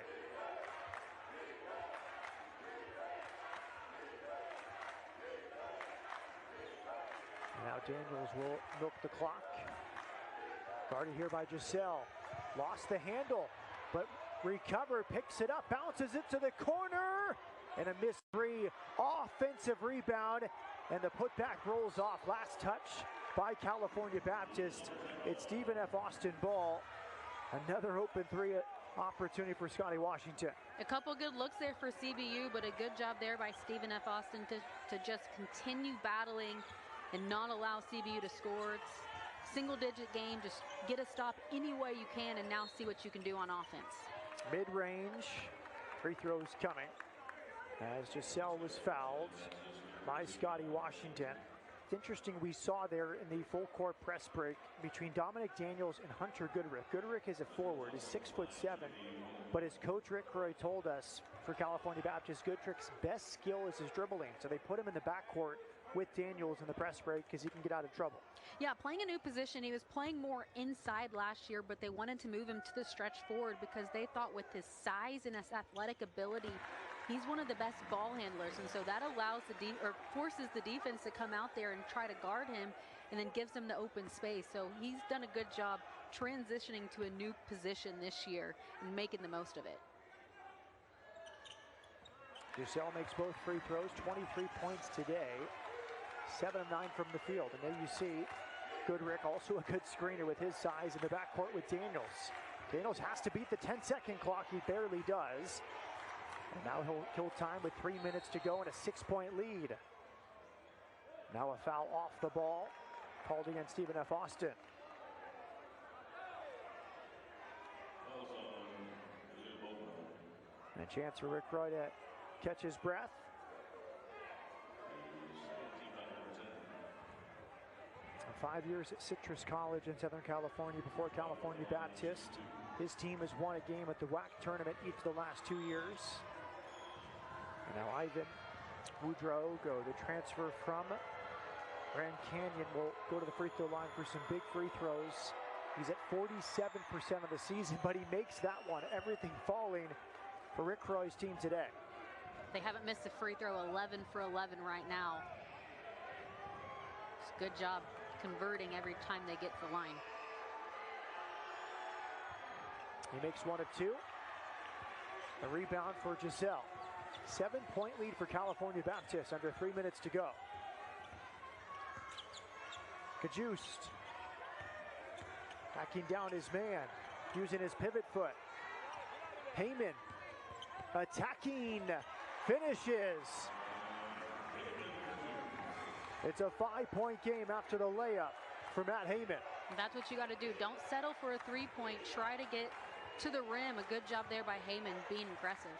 Now Daniels will milk the clock. Guarded here by Giselle. Lost the handle, but recovered, picks it up, bounces it to the corner, and a missed three. Offensive rebound, and the putback rolls off. Last touch by California Baptist. It's Stephen F. Austin ball. Another open three opportunity for Scotty Washington. A couple good looks there for CBU, but a good job there by Stephen F. Austin to just continue battling and not allow CBU to score. It's single-digit game. Just get a stop any way you can and now see what you can do on offense. Mid-range, free throws coming as Giselle was fouled by Scotty Washington. It's interesting, we saw there in the full court press break between Dominic Daniels and Hunter Goodrick. Goodrick is a forward, is 6'7", but as Coach Rick Roy told us for California Baptist, Goodrick's best skill is his dribbling. So they put him in the backcourt with Daniels in the press break because he can get out of trouble. Yeah, playing a new position. He was playing more inside last year, but they wanted to move him to the stretch forward because they thought with his size and his athletic ability, he's one of the best ball handlers, and so that allows forces the defense to come out there and try to guard him, and then gives him the open space. So he's done a good job transitioning to a new position this year and making the most of it. Giselle makes both free throws, 23 points today, 7 of 9 from the field. And there you see Goodrick, also a good screener with his size, in the backcourt with Daniels. Daniels has to beat the 10-second clock. He barely does. And now he'll kill time with 3 minutes to go and a 6-point lead. Now a foul off the ball called against Stephen F. Austin. And a chance for Rick Roy to catch his breath. And 5 years at Citrus College in Southern California before California Baptist. His team has won a game at the WAC tournament each of the last 2 years. And now Ivan Woodrow, the transfer from Grand Canyon, will go to the free throw line for some big free throws. He's at 47% of the season, but he makes that one. Everything falling for Rick Roy's team today. They haven't missed a free throw, 11 for 11 right now. It's a good job converting every time they get to the line. He makes 1 of 2. A rebound for Giselle. 7-point lead for California Baptist, under 3 minutes to go. Cajuste backing down his man, using his pivot foot. Heyman attacking, finishes. It's a 5-point game after the layup for Matt Heyman. That's what you got to do. Don't settle for a 3-point. Try to get to the rim. A good job there by Heyman, being aggressive.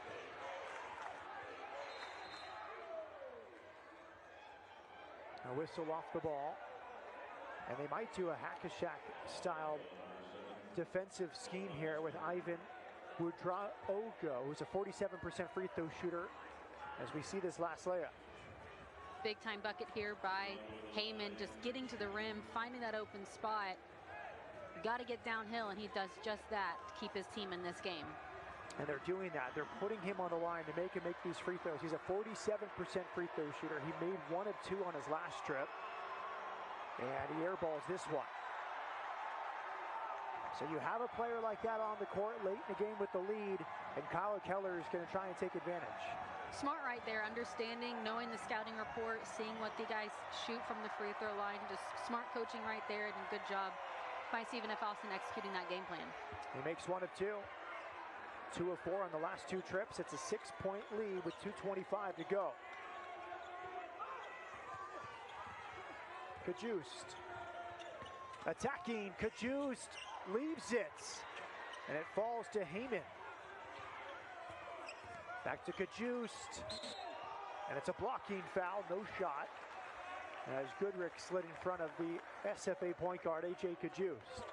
A whistle off the ball. And they might do a hack-a-shack-style defensive scheme here with Ivan Woodrow, who's a 47% free throw shooter, as we see this last layup. Big time bucket here by Heyman, just getting to the rim, finding that open spot. Got to get downhill, and he does just that to keep his team in this game. And they're doing that. They're putting him on the line to make him make these free throws. He's a 47% free throw shooter. He made 1 of 2 on his last trip, and he airballs this one. So you have a player like that on the court late in the game with the lead, and Kyle Keller is going to try and take advantage. Smart right there, understanding, knowing the scouting report, seeing what the guys shoot from the free throw line. Just smart coaching right there, and good job by Stephen F. Austin executing that game plan. He makes 1 of 2. 2 of 4 on the last 2 trips. It's a 6-point lead with 2:25 to go. Cajuste attacking. Cajuste leaves it, and it falls to Heyman. Back to Cajuste, and it's a blocking foul, no shot. As Goodrick slid in front of the SFA point guard, A.J. Cajuste.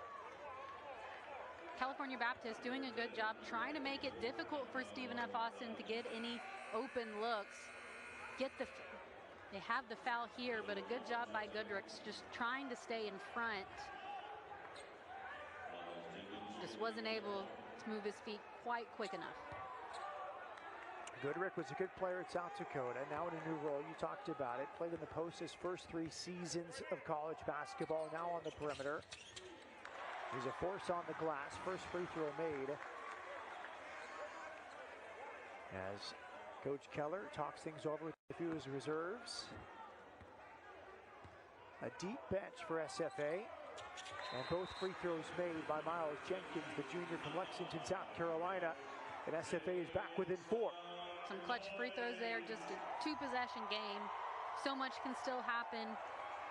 California Baptist doing a good job trying to make it difficult for Stephen F. Austin to get any open looks. They have the foul here, but a good job by Goodrick just trying to stay in front. Just wasn't able to move his feet quite quick enough. Goodrick was a good player at South Dakota. Now in a new role, you talked about it. Played in the post his first 3 seasons of college basketball, now on the perimeter. He's a force on the glass. First free throw made. As Coach Keller talks things over with a few of his reserves. A deep bench for SFA. And both free throws made by Miles Jenkins, the junior from Lexington, South Carolina. And SFA is back within 4. Some clutch free throws there, just a 2-possession game. So much can still happen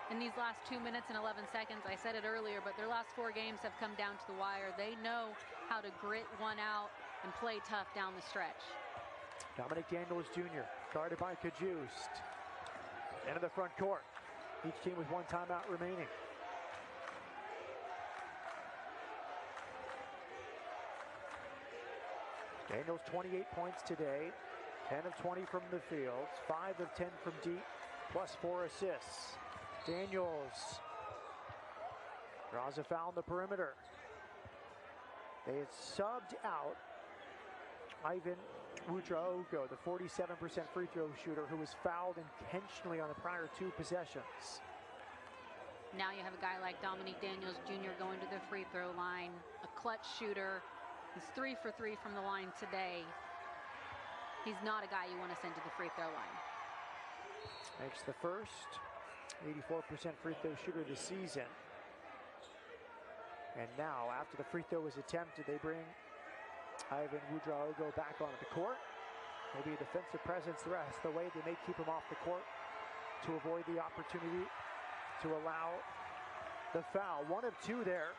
in these last 2 minutes and 11 seconds. I said it earlier, but their last 4 games have come down to the wire. They know how to grit one out and play tough down the stretch. Dominic Daniels Jr., guarded by Cajuste. Into the front court. Each team with 1 timeout remaining. Daniels 28 points today, 10 of 20 from the field, 5 of 10 from deep, plus 4 assists. Daniels draws a foul on the perimeter. They had subbed out Ivan Kountouriotou, the 47% free throw shooter who was fouled intentionally on the prior 2 possessions. Now you have a guy like Dominique Daniels Jr. going to the free throw line, a clutch shooter. He's 3 for 3 from the line today. He's not a guy you want to send to the free throw line. Makes the first 84% free throw shooter this season. And now, after the free throw was attempted, they bring Ivan Kountouriotou back onto the court. Maybe a defensive presence the rest of the way. They may keep him off the court to avoid the opportunity to allow the foul. 1 of 2 there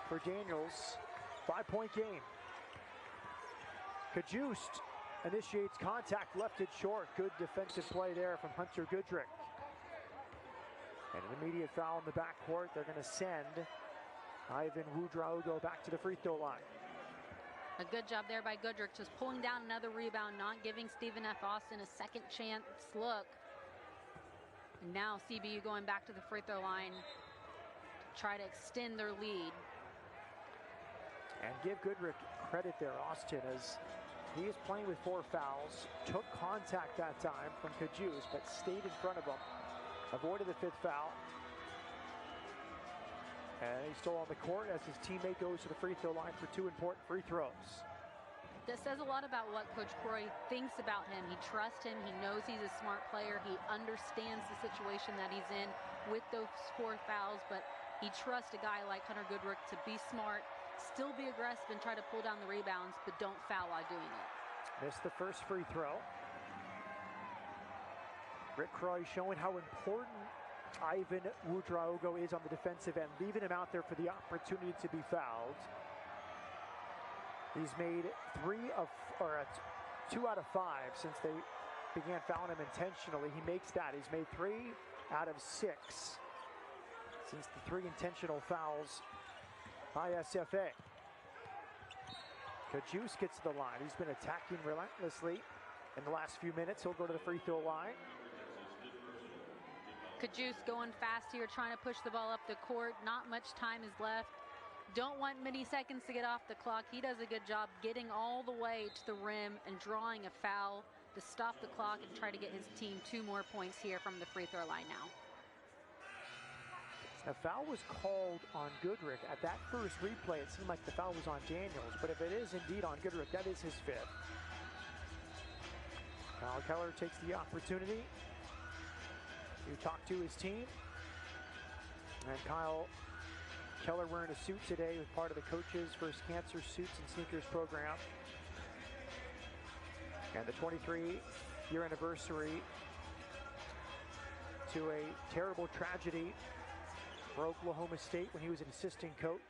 for Daniels. 5-point game. Cajuste initiates contact, left it short. Good defensive play there from Hunter Goodrick. And an immediate foul in the backcourt. They're going to send Ivan Kountouriotou back to the free throw line. A good job there by Goodrick, just pulling down another rebound, not giving Stephen F. Austin a second chance look. And now CBU going back to the free throw line to try to extend their lead. And give Goodrick credit there, Austin, as he is playing with 4 fouls, took contact that time from Cajuste, but stayed in front of him, avoided the 5th foul. And he's still on the court as his teammate goes to the free throw line for 2 important free throws. This says a lot about what Coach Croy thinks about him. He trusts him. He knows he's a smart player. He understands the situation that he's in with those 4 fouls, but he trusts a guy like Hunter Goodrick to be smart, still be aggressive and try to pull down the rebounds, but don't foul while doing it. Missed the first free throw. Rick Croy showing how important Ivan Kountouriotou is on the defensive end, leaving him out there for the opportunity to be fouled. He's made 2 out of 5 since they began fouling him intentionally. He makes that. He's made 3 out of 6 since the 3 intentional fouls by SFA. Cajuste gets to the line. He's been attacking relentlessly in the last few minutes. He'll go to the free throw line. Cajuste going fast here, trying to push the ball up the court. Not much time is left. Don't want many seconds to get off the clock. He does a good job getting all the way to the rim and drawing a foul to stop the clock and try to get his team 2 more points here from the free throw line now. A foul was called on Goodrick. At that first replay, it seemed like the foul was on Daniels, but if it is indeed on Goodrick, that is his 5th. Kyle Keller takes the opportunity to talk to his team. And Kyle Keller wearing a suit today with part of the Coaches vs. Cancer Suits and Sneakers program. And the 23-year anniversary to a terrible tragedy for Oklahoma State when he was an assistant coach.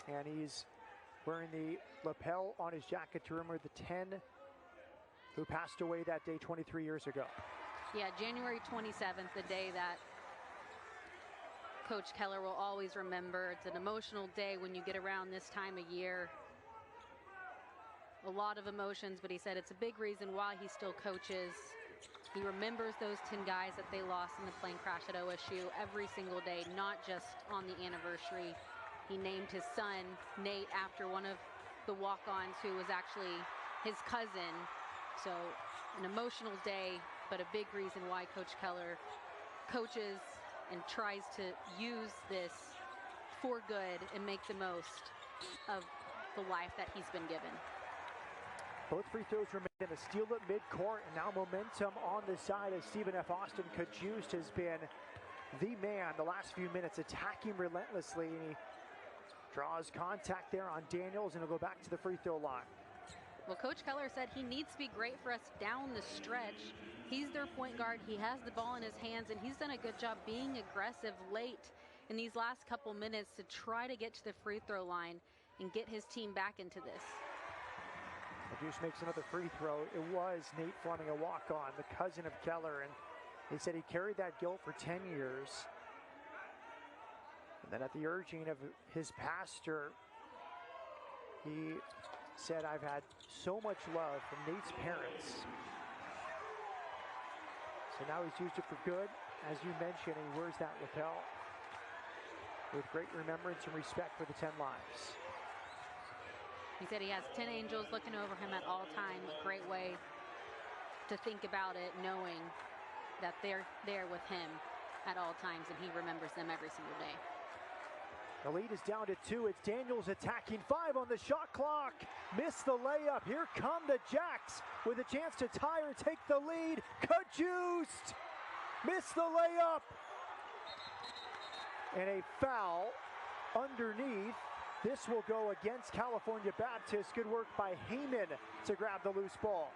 And he's wearing the lapel on his jacket to remember the 10 who passed away that day 23 years ago. Yeah, January 27th, the day that Coach Keller will always remember. It's an emotional day when you get around this time of year. A lot of emotions, but he said it's a big reason why he still coaches. He remembers those 10 guys that they lost in the plane crash at OSU every single day, not just on the anniversary. He named his son, Nate, after one of the walk-ons who was actually his cousin. So an emotional day, but a big reason why Coach Keller coaches and tries to use this for good and make the most of the life that he's been given. Both free throws were made in a steal at midcourt, and now momentum on the side as Stephen F. Austin. Cajuste has been the man the last few minutes, attacking relentlessly. And he draws contact there on Daniels, and he'll go back to the free throw line. Well, Coach Keller said he needs to be great for us down the stretch. He's their point guard. He has the ball in his hands, and he's done a good job being aggressive late in these last couple minutes to try to get to the free throw line and get his team back into this. Cajuste makes another free throw. It was Nate Fleming, a walk-on, the cousin of Keller, and he said he carried that guilt for 10 years. And then at the urging of his pastor, he said, "I've had so much love from Nate's parents." So now he's used it for good. As you mentioned, he wears that lapel with great remembrance and respect for the 10 lives. He said he has 10 angels looking over him at all time. A great way to think about it, knowing that they're there with him at all times, and he remembers them every single day. The lead is down to 2. It's Daniels attacking 5 on the shot clock. Missed the layup. Here come the Jacks with a chance to tie or take the lead. Cajuste missed the layup. And a foul underneath. This will go against California Baptist. Good work by Heyman to grab the loose ball.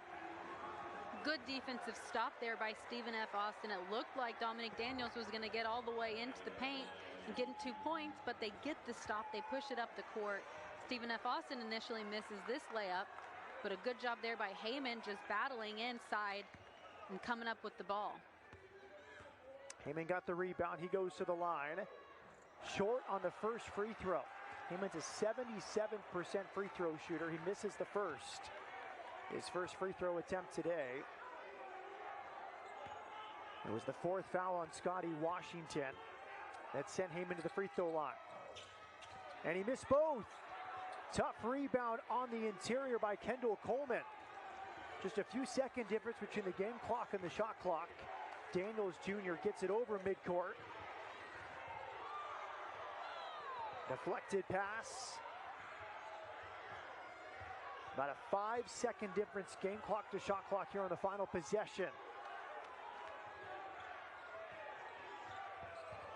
Good defensive stop there by Stephen F. Austin. It looked like Dominic Daniels was going to get all the way into the paint and get 2 points, but they get the stop. They push it up the court. Stephen F. Austin initially misses this layup, but a good job there by Heyman, just battling inside and coming up with the ball. Heyman got the rebound. He goes to the line. Short on the first free throw. Heyman's a 77% free throw shooter. He misses the first. His first free throw attempt today. It was the 4th foul on Scotty Washington that sent Heyman to the free throw line. And he missed both. Tough rebound on the interior by Kendall Coleman. Just a few second difference between the game clock and the shot clock. Daniels Jr. gets it over midcourt. Deflected pass. About a 5-second difference, game clock to shot clock here on the final possession.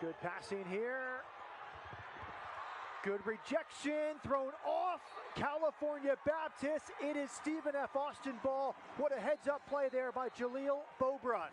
Good passing here. Good rejection, thrown off California Baptist. It is Stephen F. Austin ball. What a heads-up play there by Jaleel Beaubrun.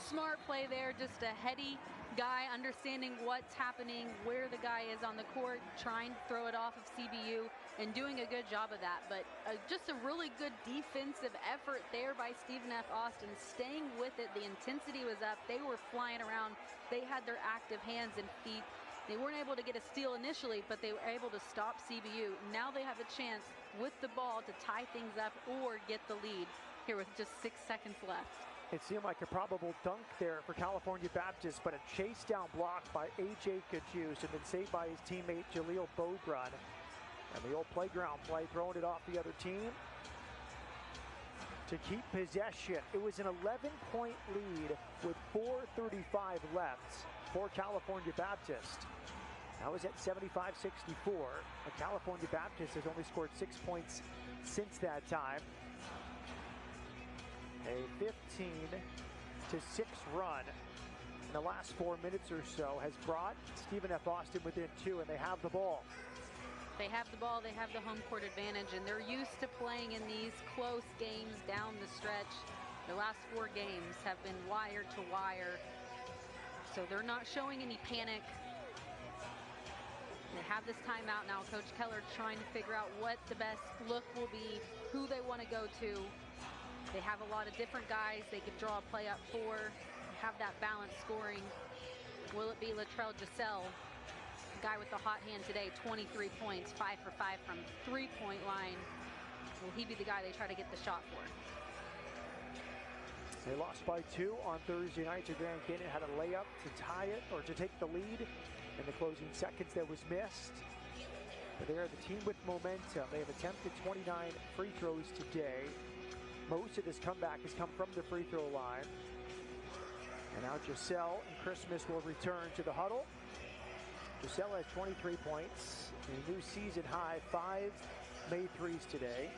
Smart play there, just a heady guy, understanding what's happening, where the guy is on the court, trying to throw it off of CBU, and doing a good job of that. But just a really good defensive effort there by Stephen F. Austin, staying with it. The intensity was up. They were flying around. They had their active hands and feet. They weren't able to get a steal initially, but they were able to stop CBU. Now they have a chance with the ball to tie things up or get the lead here with just 6 seconds left. It seemed like a probable dunk there for California Baptist, but a chase down block by A.J. Cajuste and then saved by his teammate Jaleel Beaubrun. And the old playground play, throwing it off the other team to keep possession. It was an 11-point lead with 4:35 left for California Baptist. That was at 75-64. But California Baptist has only scored 6 points since that time. A 15-6 run in the last 4 minutes or so has brought Stephen F. Austin within 2, and they have the ball. They have the ball, they have the home court advantage, and they're used to playing in these close games down the stretch. The last 4 games have been wire to wire, so they're not showing any panic. They have this timeout now. Coach Keller trying to figure out what the best look will be, who they want to go to. They have a lot of different guys they could draw a play up for. have that balance scoring. Will it be Latrell Giselle, guy with the hot hand today, 23 points, 5 for 5 from three-point line. Will he be the guy they try to get the shot for? They lost by 2 on Thursday night to Grand Canyon. Had a layup to tie it or to take the lead in the closing seconds that was missed. But they're the team with momentum. They have attempted 29 free throws today. Most of this comeback has come from the free throw line. And now Giselle and Christmas will return to the huddle. Giselle has 23 points, a new season high, 5 made threes today.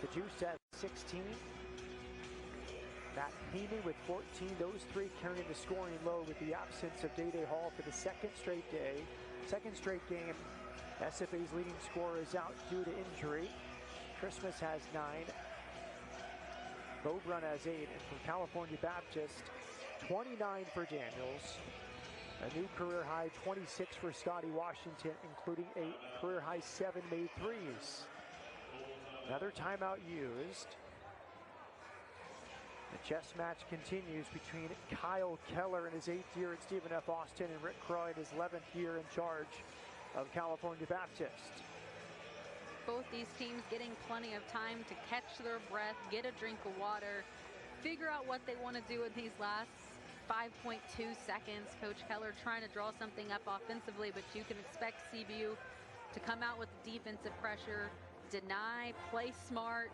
Cajuste has 16. Matt Phenom with 14. Those three carrying the scoring load with the absence of Day-Day Hall for the second straight game. SFA's leading scorer is out due to injury. Christmas has 9. Beaubrun has 8. And from California Baptist, 29 for Daniels. A new career high 26 for Scotty Washington, including a career high 7 made threes. Another timeout used. The chess match continues between Kyle Keller in his 8th year at Stephen F. Austin and Rick Croy in his 11th year in charge of California Baptist. Both these teams getting plenty of time to catch their breath, get a drink of water, figure out what they want to do in these last 5.2 seconds. Coach Keller trying to draw something up offensively, but you can expect CBU to come out with defensive pressure, deny, play smart,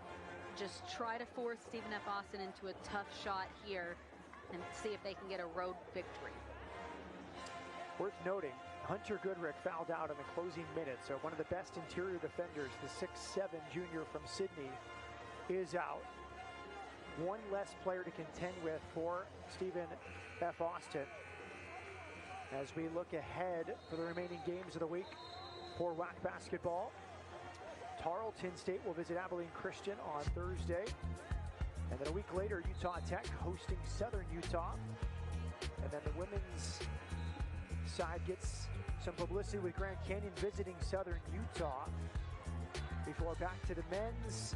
just try to force Stephen F. Austin into a tough shot here and see if they can get a road victory. Worth noting, Hunter Goodrick fouled out in the closing minutes, so one of the best interior defenders, the 6'7" junior from Sydney, is out. One less player to contend with for Stephen F. Austin as we look ahead for the remaining games of the week for WAC basketball. Tarleton State will visit Abilene Christian on Thursday. And then a week later, Utah Tech hosting Southern Utah. And then the women's side gets some publicity with Grand Canyon visiting Southern Utah. Before back to the men's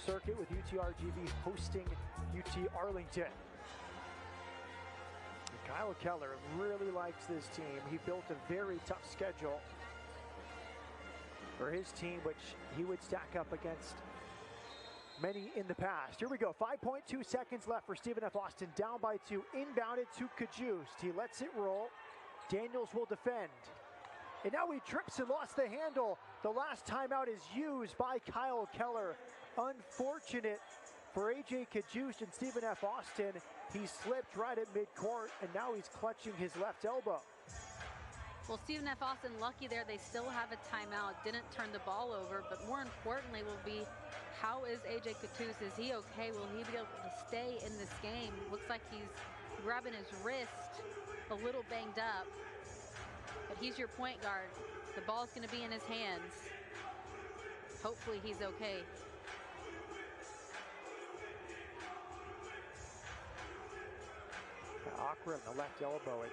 circuit with UTRGV hosting UT Arlington. And Kyle Keller really likes this team. He built a very tough schedule for his team, which he would stack up against many in the past. Here we go, 5.2 seconds left for Stephen F. Austin, down by 2, inbounded to Cajuste. He lets it roll. Daniels will defend. And now he trips and lost the handle. The last timeout is used by Kyle Keller. Unfortunate for AJ Cajuste and Stephen F. Austin. He slipped right at midcourt, and now he's clutching his left elbow. Well, Stephen F. Austin lucky there. They still have a timeout. Didn't turn the ball over, but more importantly will be, how is AJ Cajuste? Is he okay? Will he be able to stay in this game? Looks like he's grabbing his wrist, a little banged up. But he's your point guard. The ball's going to be in his hands. Hopefully he's okay. Awkward on the left elbow. It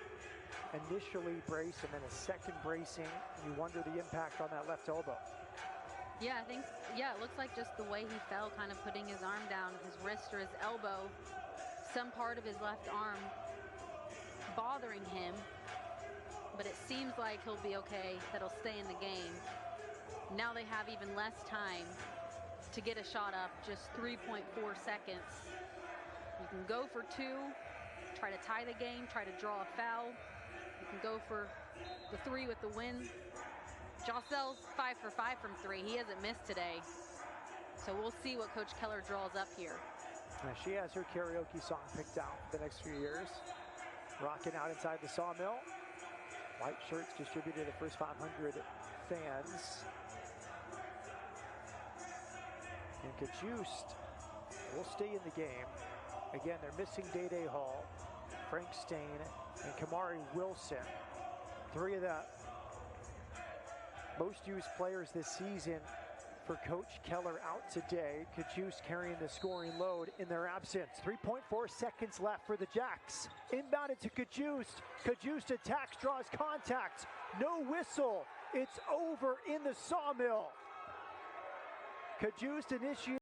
initially braced and then a second bracing. You wonder the impact on that left elbow. Yeah, I think, it looks like just the way he fell, kind of putting his arm down, his wrist or his elbow, some part of his left arm bothering him. But it seems like he'll be okay, that he'll stay in the game. Now they have even less time to get a shot up, just 3.4 seconds. You can go for 2, try to tie the game, try to draw a foul. You can go for the 3 with the win. Jocel's 5 for 5 from 3. He hasn't missed today. So we'll see what Coach Keller draws up here. She has her karaoke song picked out for the next few years. Rocking out inside the Sawmill. White shirts distributed to the first 500 fans. And Cajuste will stay in the game. Again, they're missing Day-Day Hall, Frank Stain, and Kamari Wilson. 3 of the most used players this season for Coach Keller out today. Cajuste carrying the scoring load in their absence. 3.4 seconds left for the Jacks. Inbounded to Cajuste. Cajuste attacks, draws contact. No whistle. It's over in the Sawmill. Cajuste initiates